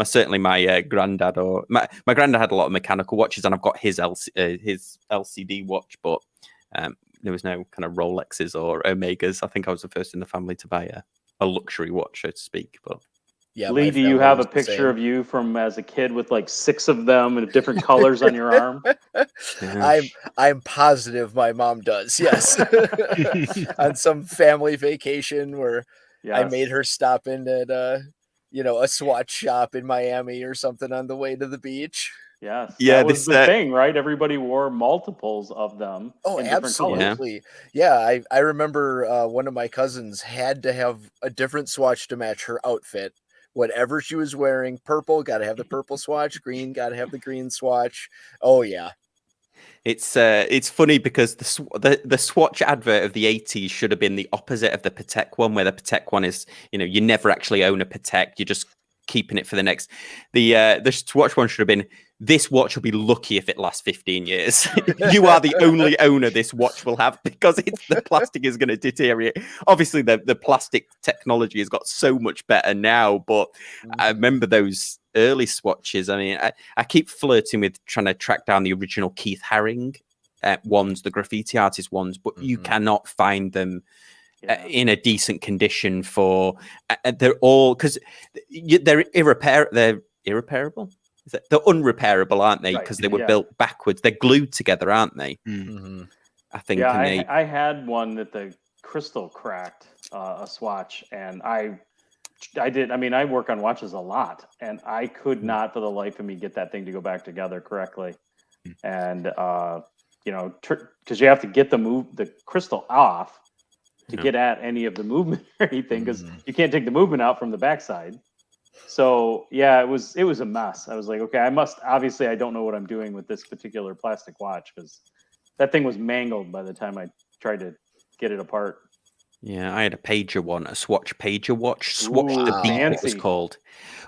Certainly my granddad or my granddad had a lot of mechanical watches, and I've got his LCD watch, but there was no kind of Rolexes or Omegas. I think I was the first in the family to buy a luxury watch, so to speak. But Yeah, Lee, do you have a picture of you from as a kid with like 6 of them in different colors on your arm? I'm positive my mom does. Yes, on some family vacation where I made her stop in at a Swatch shop in Miami or something on the way to the beach. Yes. Yeah, that was the thing, right? Everybody wore multiples of them. Oh, in different colors. absolutely. Yeah, I remember one of my cousins had to have a different Swatch to match her outfit. Whatever she was wearing, purple, got to have the purple swatch, green, got to have the green swatch. Oh yeah. It's funny because the Swatch advert of the 80s should have been the opposite of the Patek one, where the Patek one is, you never actually own a Patek, you're just keeping it for the next. The Swatch one should have been, this watch will be lucky if it lasts 15 years. You are the only owner this watch will have, because the plastic is going to deteriorate. Obviously, the plastic technology has got so much better now, but I remember those early Swatches. I mean, I keep flirting with trying to track down the original Keith Haring ones, the graffiti artist ones, but you cannot find them in a decent condition for they're all, because they're irreparable. They're unrepairable, aren't they? Because they were built backwards. They're glued together, aren't they? I think. Yeah, I had one that the crystal cracked, a Swatch, and I did. I mean, I work on watches a lot, and I could not, for the life of me, get that thing to go back together correctly. And because you have to get the crystal off to get at any of the movement or anything, because you can't take the movement out from the backside. So yeah, it was a mess. I was like, okay, I don't know what I'm doing with this particular plastic watch, because that thing was mangled by the time I tried to get it apart. Yeah, I had a pager one, a Swatch pager watch. Swatch the Beat, it was fancy. called.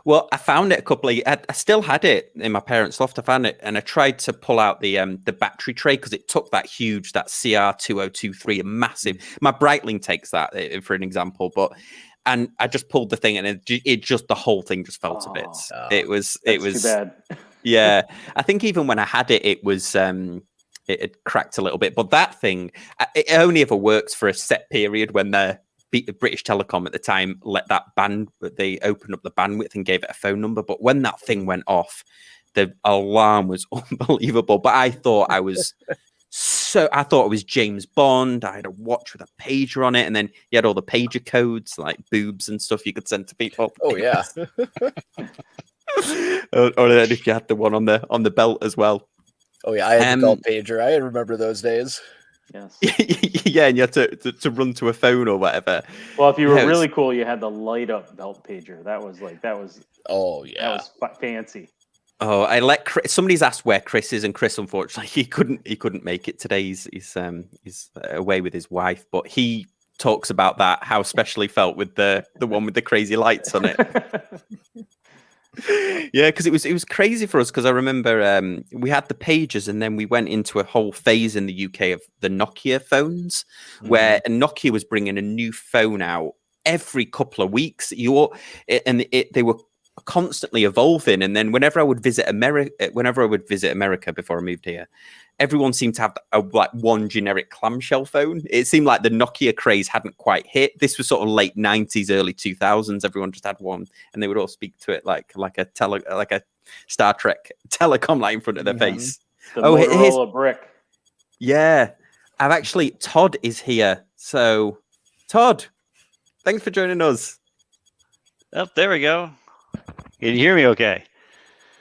Well, I found it a couple of. I still had it in my parents' loft. I found it, and I tried to pull out the battery tray, because it took that CR2023, a massive. My Breitling takes that for an example, and I just pulled the thing, and it just, the whole thing just fell to bits. It was too bad. Yeah, I think even when I had it, it was it had cracked a little bit. But that thing, it only ever works for a set period when the British Telecom at the time let that they opened up the bandwidth and gave it a phone number. But when that thing went off, the alarm was unbelievable. But I thought I was James Bond. I had a watch with a pager on it, and then you had all the pager codes like boobs and stuff you could send to people. Oh yeah. Or then if you had the one on the belt as well. Oh yeah, I had the belt pager. I remember those days. Yes. Yeah, and you had to run to a phone or whatever. Well, if you were really cool, you had the light up belt pager. That was. Oh yeah. That was fancy. Oh, I let Chris, somebody's asked where Chris is, and Chris, unfortunately, he couldn't make it today. He's away with his wife, but he talks about that, how special he felt with the one with the crazy lights on it. Yeah, because it was crazy for us, because I remember we had the pagers, and then we went into a whole phase in the UK of the Nokia phones, where Nokia was bringing a new phone out every couple of weeks. They were constantly evolving. And then whenever I would visit America before I moved here, everyone seemed to have one generic clamshell phone. It seemed like the Nokia craze hadn't quite hit. This was sort of late 90s, early 2000s. Everyone just had one, and they would all speak to it like a Star Trek telecom light in front of their face. The Motorola brick. Yeah, Todd is here. So, Todd, thanks for joining us. Oh, there we go. Can you hear me okay?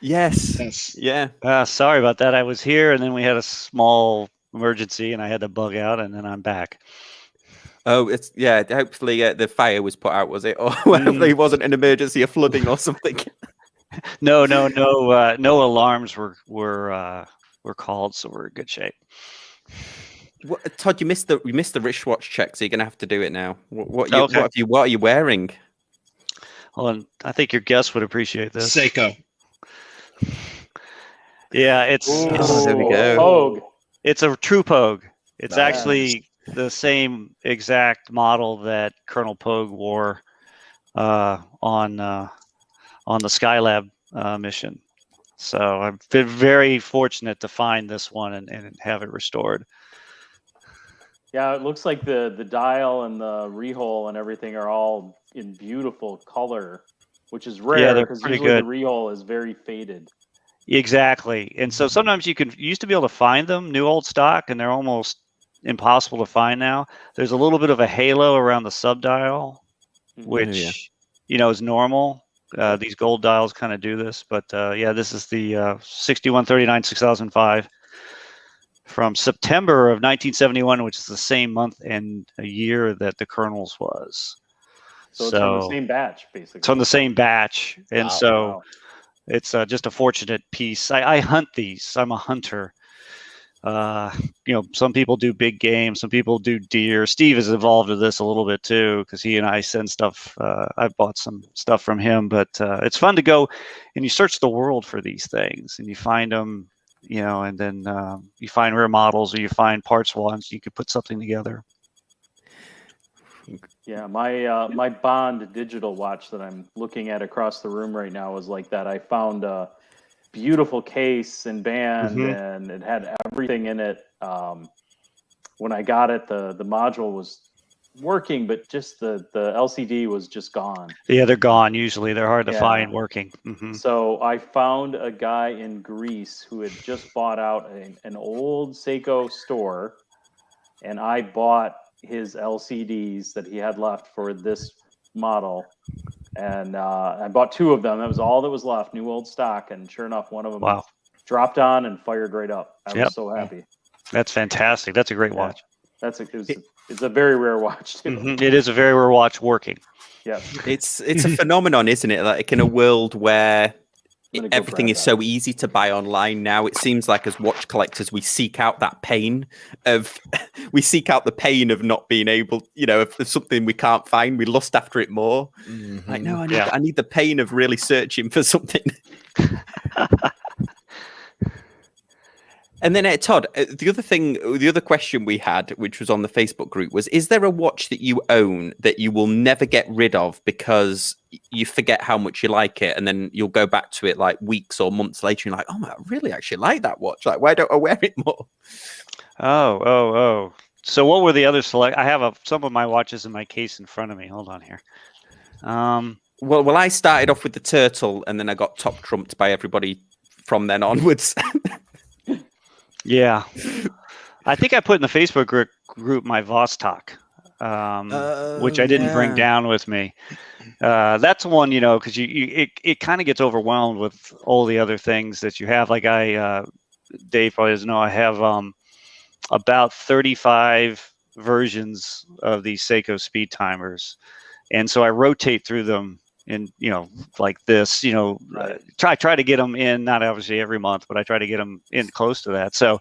Yes. Yeah. Sorry about that. I was here, and then we had a small emergency, and I had to bug out, and then I'm back. Oh, hopefully the fire was put out, was it? Or hopefully it wasn't an emergency of flooding or something. No alarms were called, so we're in good shape. Todd, you missed the wristwatch check, so you're gonna have to do it now. What are you wearing? Well, I think your guests would appreciate this. Seiko. Yeah, it's there we go. Pogue. It's a true Pogue. It's actually the same exact model that Colonel Pogue wore on the Skylab mission. So I've been very fortunate to find this one and have it restored. Yeah, it looks like the dial and the rehole and everything are all in beautiful color, which is rare because usually the rehole is very faded. Exactly. And so sometimes you used to be able to find them new old stock, and they're almost impossible to find now. There's a little bit of a halo around the subdial, which is normal. These gold dials kind of do this, but this is the 6139 6005 from September of 1971, which is the same month and a year that the Colonel's was. So it's on the same batch, basically. It's on the same batch, and it's just a fortunate piece. I hunt these. I'm a hunter. Some people do big game, some people do deer. Steve is involved with this a little bit too, because he and I send stuff. I've bought some stuff from him, but it's fun to go and you search the world for these things, and you find them, and then you find rare models, or you find parts ones. You could put something together. Yeah, my Bond digital watch that I'm looking at across the room right now is like that. I found a beautiful case and band, and it had everything in it. When I got it, the module was working, but just the LCD was just gone. Yeah, they're gone. Usually they're hard to find working. So I found a guy in Greece who had just bought out an old Seiko store, and I bought his LCDs that he had left for this model, and I bought two of them. That was all that was left, new old stock, and sure enough, one of them dropped on and fired right up. I was so happy. That's fantastic. That's a great watch. It's a very rare watch too. It is a very rare watch working. Yeah, it's a phenomenon, isn't it? Like in a world where everything is so easy to buy online now, it seems like as watch collectors we seek out that pain of not being able, if there's something we can't find, we lust after it more. Like, no, I need the pain of really searching for something. And then Todd, the other question we had, which was on the Facebook group, was: is there a watch that you own that you will never get rid of because you forget how much you like it, and then you'll go back to it like weeks or months later, and you're like, oh, I really actually like that watch. Like, why don't I wear it more? Oh. So what were the other select? I have some of my watches in my case in front of me. Hold on here. Well, I started off with the turtle, and then I got top trumped by everybody from then onwards. Yeah, I think I put in the Facebook group my Vostok, which I didn't bring down with me. That's one, because it kind of gets overwhelmed with all the other things that you have. Like Dave probably doesn't know, I have about 35 versions of these Seiko speed timers, and so I rotate through them in like this. Right. Try to get them in, not obviously every month, but I try to get them in close to that. So,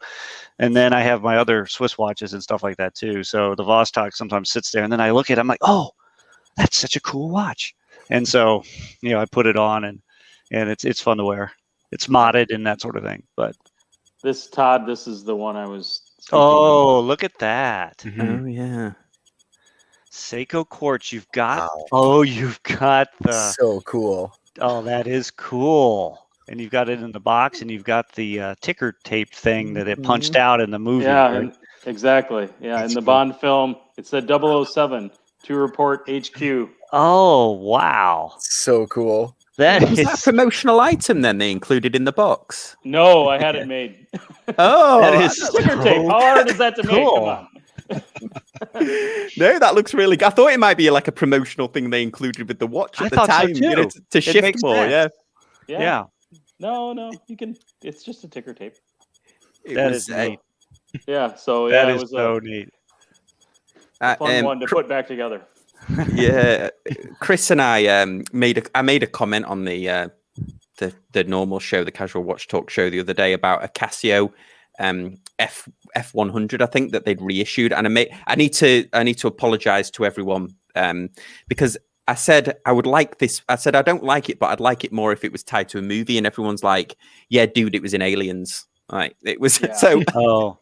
and then I have my other Swiss watches and stuff like that too. So the Vostok sometimes sits there, and then I look at it, I'm like, oh, that's such a cool watch. And so, I put it on, and it's fun to wear. It's modded and that sort of thing. But this is the one I was. Oh, look at that. Oh yeah. Seiko Quartz, you've got. Wow. Oh, you've got the. So cool. Oh, that is cool. And you've got it in the box, and you've got the ticker tape thing that it punched out in the movie. Yeah, right? exactly. Yeah, That's in the cool. Bond film, it said 007 to report HQ. Oh, wow. So cool. That Was that a is. promotional item then they included in the box? No, I had it made. Oh, That is Sticker tape. How hard is that to make? cool. Come on. No, that looks really good. I thought it might be like a promotional thing they included with the watch I at the thought so time, too. to It shift makes more. sense. Yeah, Yeah. No, you can. It's just a ticker tape. That is neat. Yeah. So That it is was so a neat. fun one to put back together. Yeah, Chris and I made a comment on the normal show, the Casual Watch Talk show, the other day about a Casio F100, I think, that they'd reissued, and I need to apologize to everyone because I said I would like this. I said I don't like it, but I'd like it more if it was tied to a movie, and everyone's like, "Yeah, dude, it was in Aliens." Right, it was. Yeah. So Oh,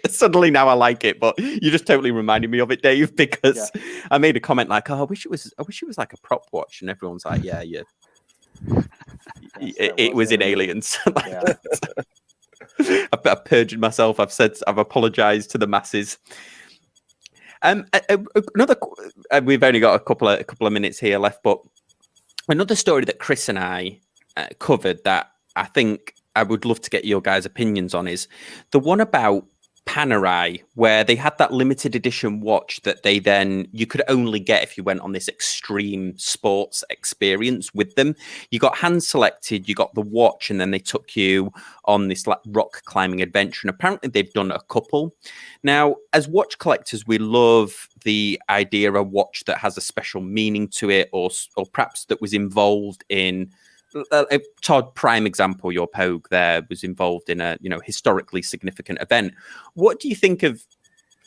suddenly now I like it, but you just totally reminded me of it, Dave, because I made a comment like, "Oh, I wish it was like a prop watch," and everyone's like, "Yeah, Yes, it was in Aliens." Yeah. I've perjured myself. I've apologized to the masses. We've only got a couple of minutes here left, but another story that Chris and I covered that I think I would love to get your guys' opinions on is the one about Panerai, where they had that limited edition watch that you could only get if you went on this extreme sports experience with them. You got hand selected, you got the watch, and then they took you on this like rock climbing adventure. And apparently they've done a couple. Now, as watch collectors, we love the idea of a watch that has a special meaning to it, or perhaps that was involved in. Todd, prime example, your Pogue there was involved in a historically significant event. What do you think of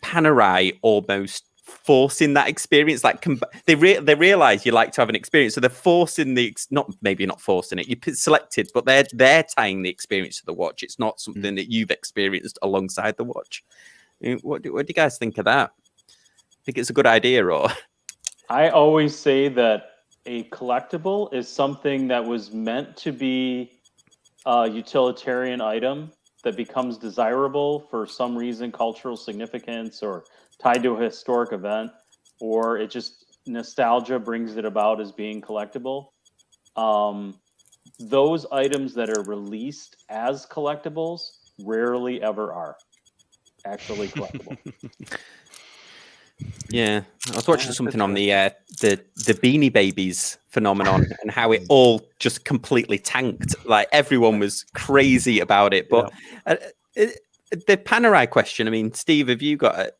Panerai almost forcing that experience? Like they realize you like to have an experience, so they're forcing not forcing it. You selected, but they're tying the experience to the watch. It's not something that you've experienced alongside the watch. What do you guys think of that? Think it's a good idea, or? I always say that a collectible is something that was meant to be a utilitarian item that becomes desirable for some reason, cultural significance, or tied to a historic event, or it just nostalgia brings it about as being collectible. Those items that are released as collectibles rarely ever are actually collectible. Yeah, I was watching something on the Beanie Babies phenomenon and how it all just completely tanked. Like everyone was crazy about it. But the Panerai question, I mean, Steve, have you got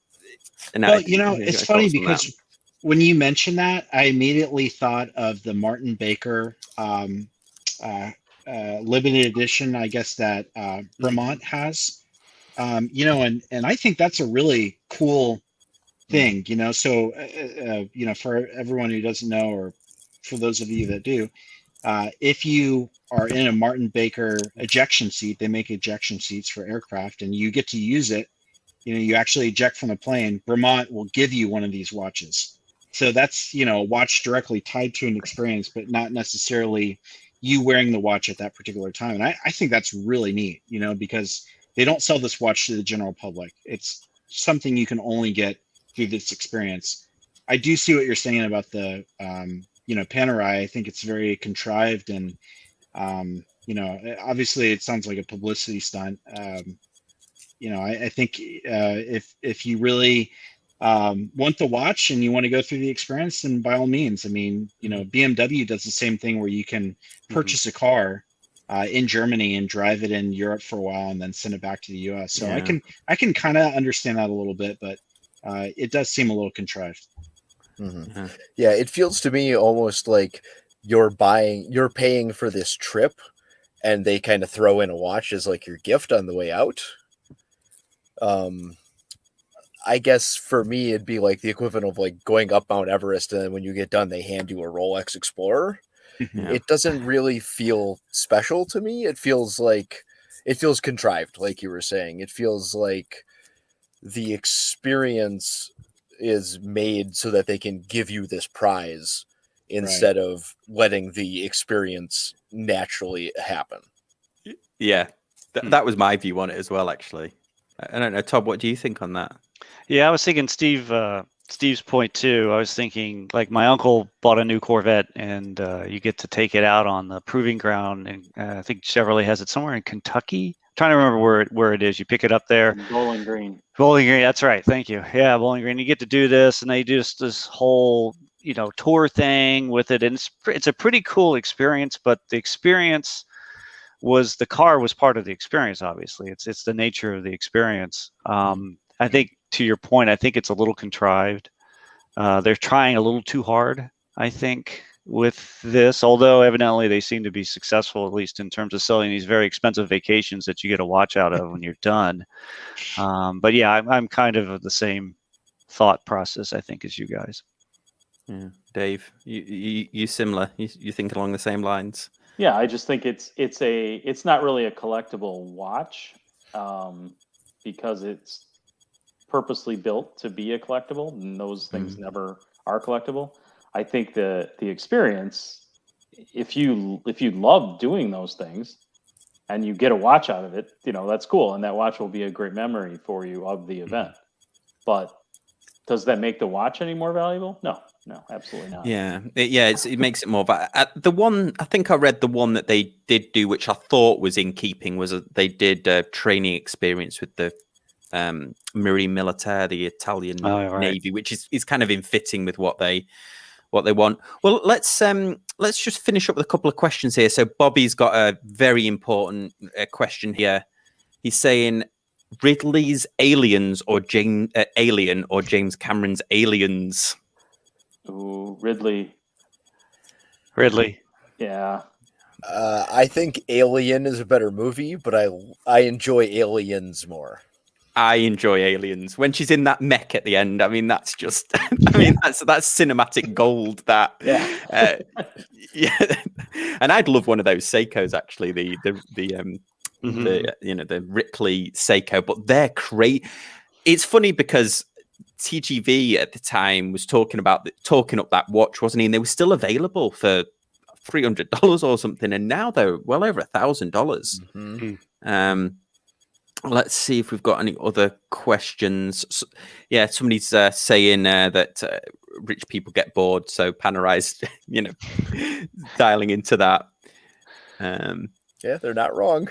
it's funny because when you mentioned that, I immediately thought of the Martin Baker limited edition, I guess, that Vermont has. And I think that's a really cool thing, so for everyone who doesn't know, or for those of you that do, if you are in a Martin Baker ejection seat, they make ejection seats for aircraft, and you get to use it, you actually eject from the plane, Vermont will give you one of these watches. So that's a watch directly tied to an experience, but not necessarily you wearing the watch at that particular time. And I think that's really neat, because they don't sell this watch to the general public. It's something you can only get through this experience. I do see what you're saying about the Panerai. I think it's very contrived, and obviously it sounds like a publicity stunt. I think if you really want the watch and you want to go through the experience, then by all means. I mean, BMW does the same thing where you can purchase a car in Germany and drive it in Europe for a while and then send it back to the US. So Yeah. I can kind of understand that a little bit, but it does seem a little contrived. Mm-hmm. Yeah, it feels to me almost like you're paying for this trip, and they kind of throw in a watch as like your gift on the way out. I guess for me, it'd be like the equivalent of like going up Mount Everest, and then when you get done, they hand you a Rolex Explorer. Yeah. It doesn't really feel special to me. It feels contrived, like you were saying. It feels like the experience is made so that they can give you this prize instead of letting the experience naturally happen. Yeah, that was my view on it as well, actually. I don't know, Todd, what do you think on that? Yeah, I was thinking Steve's point too. I was thinking like my uncle bought a new Corvette, and you get to take it out on the proving ground, and I think Chevrolet has it somewhere in Kentucky. I'm trying to remember where it is. You pick it up there. Bowling Green. Bowling Green, that's right. Thank you. Yeah, Bowling Green. You get to do this, and they do this whole tour thing with it, and it's a pretty cool experience. But the experience was the car was part of the experience. Obviously, it's the nature of the experience. I think to your point, I think it's a little contrived. They're trying a little too hard, I think, with this, although evidently they seem to be successful, at least in terms of selling these very expensive vacations that you get a watch out of when you're done. But yeah, I'm kind of the same thought process, I think, as you guys. Yeah, Dave, you similar? You think along the same lines? Yeah, I just think it's not really a collectible watch because it's purposely built to be a collectible, and those things never are collectible. I think the experience, if you love doing those things and you get a watch out of it, that's cool, and that watch will be a great memory for you of the event. But does that make the watch any more valuable? No, absolutely not. Yeah, it makes it more. But the one, I think I read the one that they did do, which I thought was in keeping, was they did a training experience with the Marine Militare, the Italian Navy, which is kind of in fitting with what they want. Well, let's just finish up with a couple of questions here. So Bobby's got a very important question here. He's saying Ridley's Aliens or Alien or James Cameron's Aliens. Ooh, Ridley. Yeah. I think Alien is a better movie, but I enjoy Aliens more. I enjoy Aliens. When she's in that mech at the end, I mean, that's just, that's cinematic gold. That, yeah. And I'd love one of those Seikos, actually, the Ripley Seiko, but they're great. It's funny because TGV at the time was talking up that watch, wasn't he? And they were still available for $300 or something, and now they're well over $1,000. Let's see if we've got any other questions. Yeah, somebody's saying that rich people get bored, so Panerai's, dialing into that. Yeah, they're not wrong.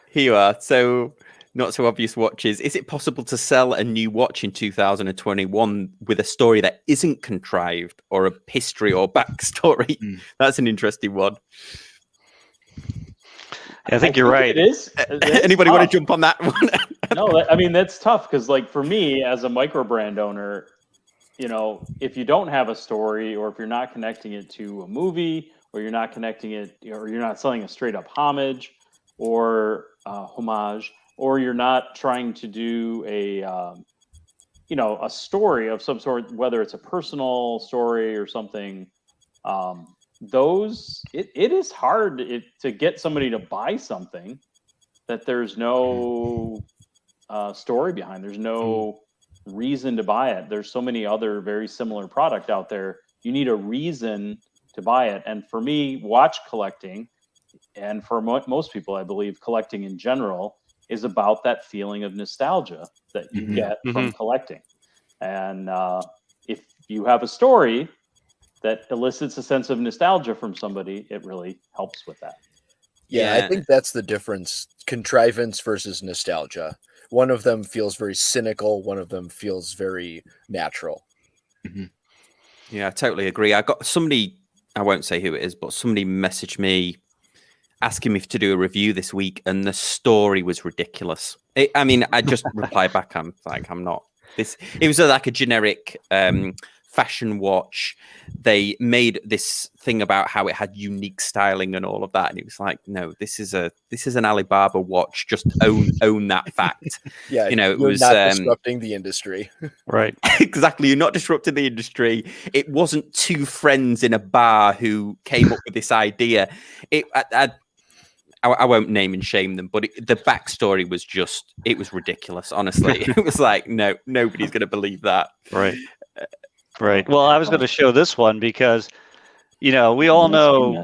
Here you are. So, not so obvious watches. Is it possible to sell a new watch in 2021 with a story that isn't contrived or a history or backstory? That's an interesting one. I think you're right. It is. Anybody want to jump on that one? No, I mean, that's tough because, like, for me as a micro brand owner, if you don't have a story, or if you're not connecting it to a movie, or you're not connecting it, or you're not selling a straight up homage or homage, or you're not trying to do a story of some sort, whether it's a personal story or something, it is hard to get somebody to buy something that there's no story behind. There's no reason to buy it. There's so many other very similar product out there. You need a reason to buy it. And for me, watch collecting, and for most people, I believe collecting in general is about that feeling of nostalgia that you get from collecting. And if you have a story that elicits a sense of nostalgia from somebody, it really helps with that. Yeah, I think that's the difference. Contrivance versus nostalgia. One of them feels very cynical. One of them feels very natural. Yeah, I totally agree. I got somebody, I won't say who it is, but somebody messaged me asking me to do a review this week, and the story was ridiculous. I mean, I just replied back, I'm not. It was like a generic fashion watch. They made this thing about how it had unique styling and all of that, and it was like, no, this is an Alibaba watch. Just own that fact. Yeah, you know, it you're was not disrupting the industry. Right. Exactly. You're not disrupting the industry. It wasn't two friends in a bar who came up with this idea. I won't name and shame them, but the backstory was it was ridiculous. Honestly, it was like, no, nobody's going to believe that. Right. Right. Well, I was going to show this one because, we all know.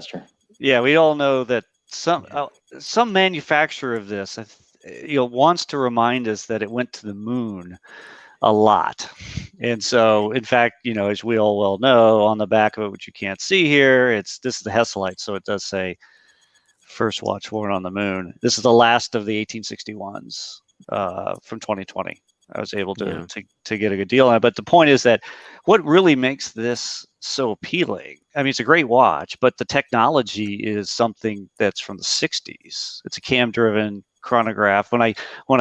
Yeah, we all know that some manufacturer of this, wants to remind us that it went to the moon a lot. And so, in fact, as we all well know, on the back of it, which you can't see here, this is the Hesselite, so it does say first watch worn on the moon. This is the last of the 1861s from 2020. I was able to get a good deal on it. But the point is that what really makes this so appealing, I mean, it's a great watch, but the technology is something that's from the 60s. It's a cam-driven chronograph. When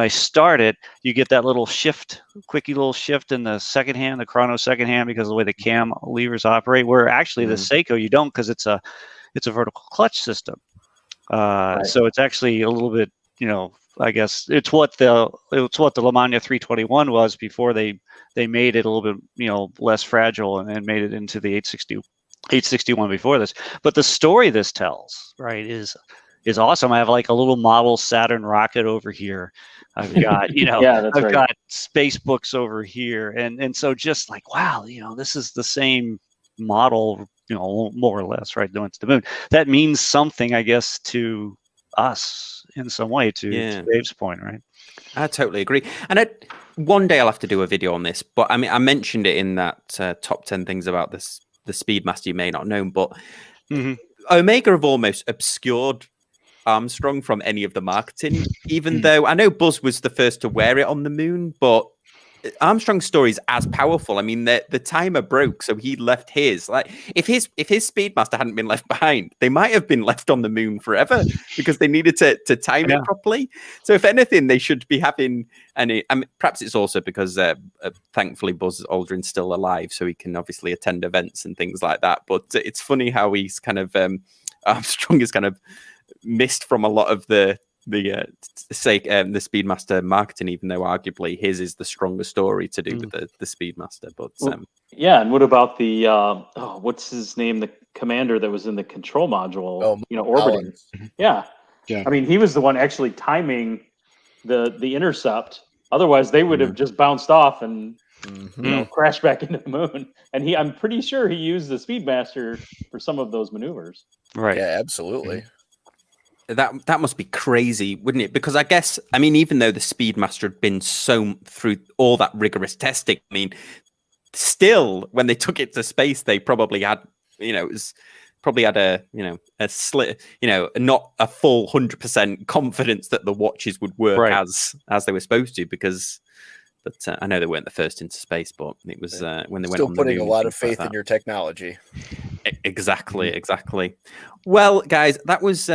I start it, you get that little shift, quickie little shift in the second hand, the chrono second hand, because of the way the cam levers operate, where actually the Seiko, you don't, because it's a vertical clutch system. So it's actually a little bit, I guess it's what the Lamagna 321 was before they made it a little bit, less fragile and made it into the 861 before this. But the story this tells, right, is awesome. I have like a little model Saturn rocket over here. I've got, I've got space books over here. And so just like, wow, this is the same model, more or less, right, going to the moon. That means something, I guess, to us in some way, to Dave's point, right? I totally agree. And one day I'll have to do a video on this, but I mean, I mentioned it in that top 10 things about the Speedmaster you may not know, but Omega have almost obscured Armstrong from any of the marketing, even though I know Buzz was the first to wear it on the moon, but Armstrong's story is as powerful. I mean, the timer broke, so he left his. Like, if his Speedmaster hadn't been left behind, they might have been left on the moon forever because they needed to time it properly. So, if anything, they should be having any. I mean, perhaps it's also because thankfully Buzz Aldrin's still alive, so he can obviously attend events and things like that. But it's funny how he's kind of Armstrong is kind of missed from a lot of the Speedmaster marketing, even though arguably his is the stronger story to do with the Speedmaster. But and what about the what's his name, the commander that was in the control module, orbiting? Yeah. I mean, he was the one actually timing the intercept. Otherwise, they would have just bounced off and crashed back into the moon. And I'm pretty sure he used the Speedmaster for some of those maneuvers. Right. Yeah, absolutely. That must be crazy, wouldn't it? Because I guess, I mean, even though the Speedmaster had been through all that rigorous testing, I mean, still, when they took it to space, they probably had, a slit, not a full 100% confidence that the watches would work as they were supposed to, because. But I know they weren't the first into space, but it was when they went on the moon. Still putting a lot of faith in your technology. Exactly. Well, guys, that was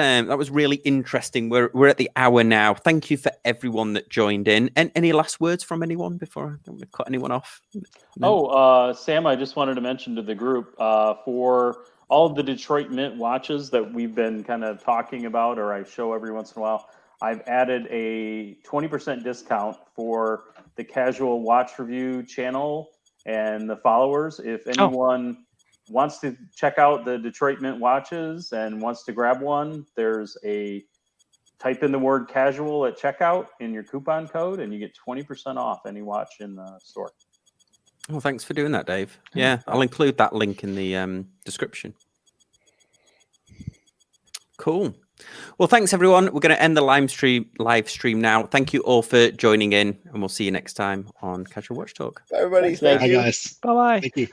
really interesting. We're at the hour now. Thank you for everyone that joined in. And any last words from anyone before I don't want to cut anyone off? No? Sam, I just wanted to mention to the group for all of the Detroit Mint watches that we've been kind of talking about, or I show every once in a while, I've added a 20% discount for the Casual Watch Review channel and the followers. If anyone wants to check out the Detroit Mint watches and wants to grab one, there's type in the word casual at checkout in your coupon code and you get 20% off any watch in the store. Oh, thanks for doing that, Dave. Yeah, I'll include that link in the description. Cool. Well, thanks everyone. We're going to end the live stream now. Thank you all for joining in, and we'll see you next time on Casual Watch Talk. Bye, everybody. Thanks, guys. Thank you. Hi guys. Bye bye. Thank you.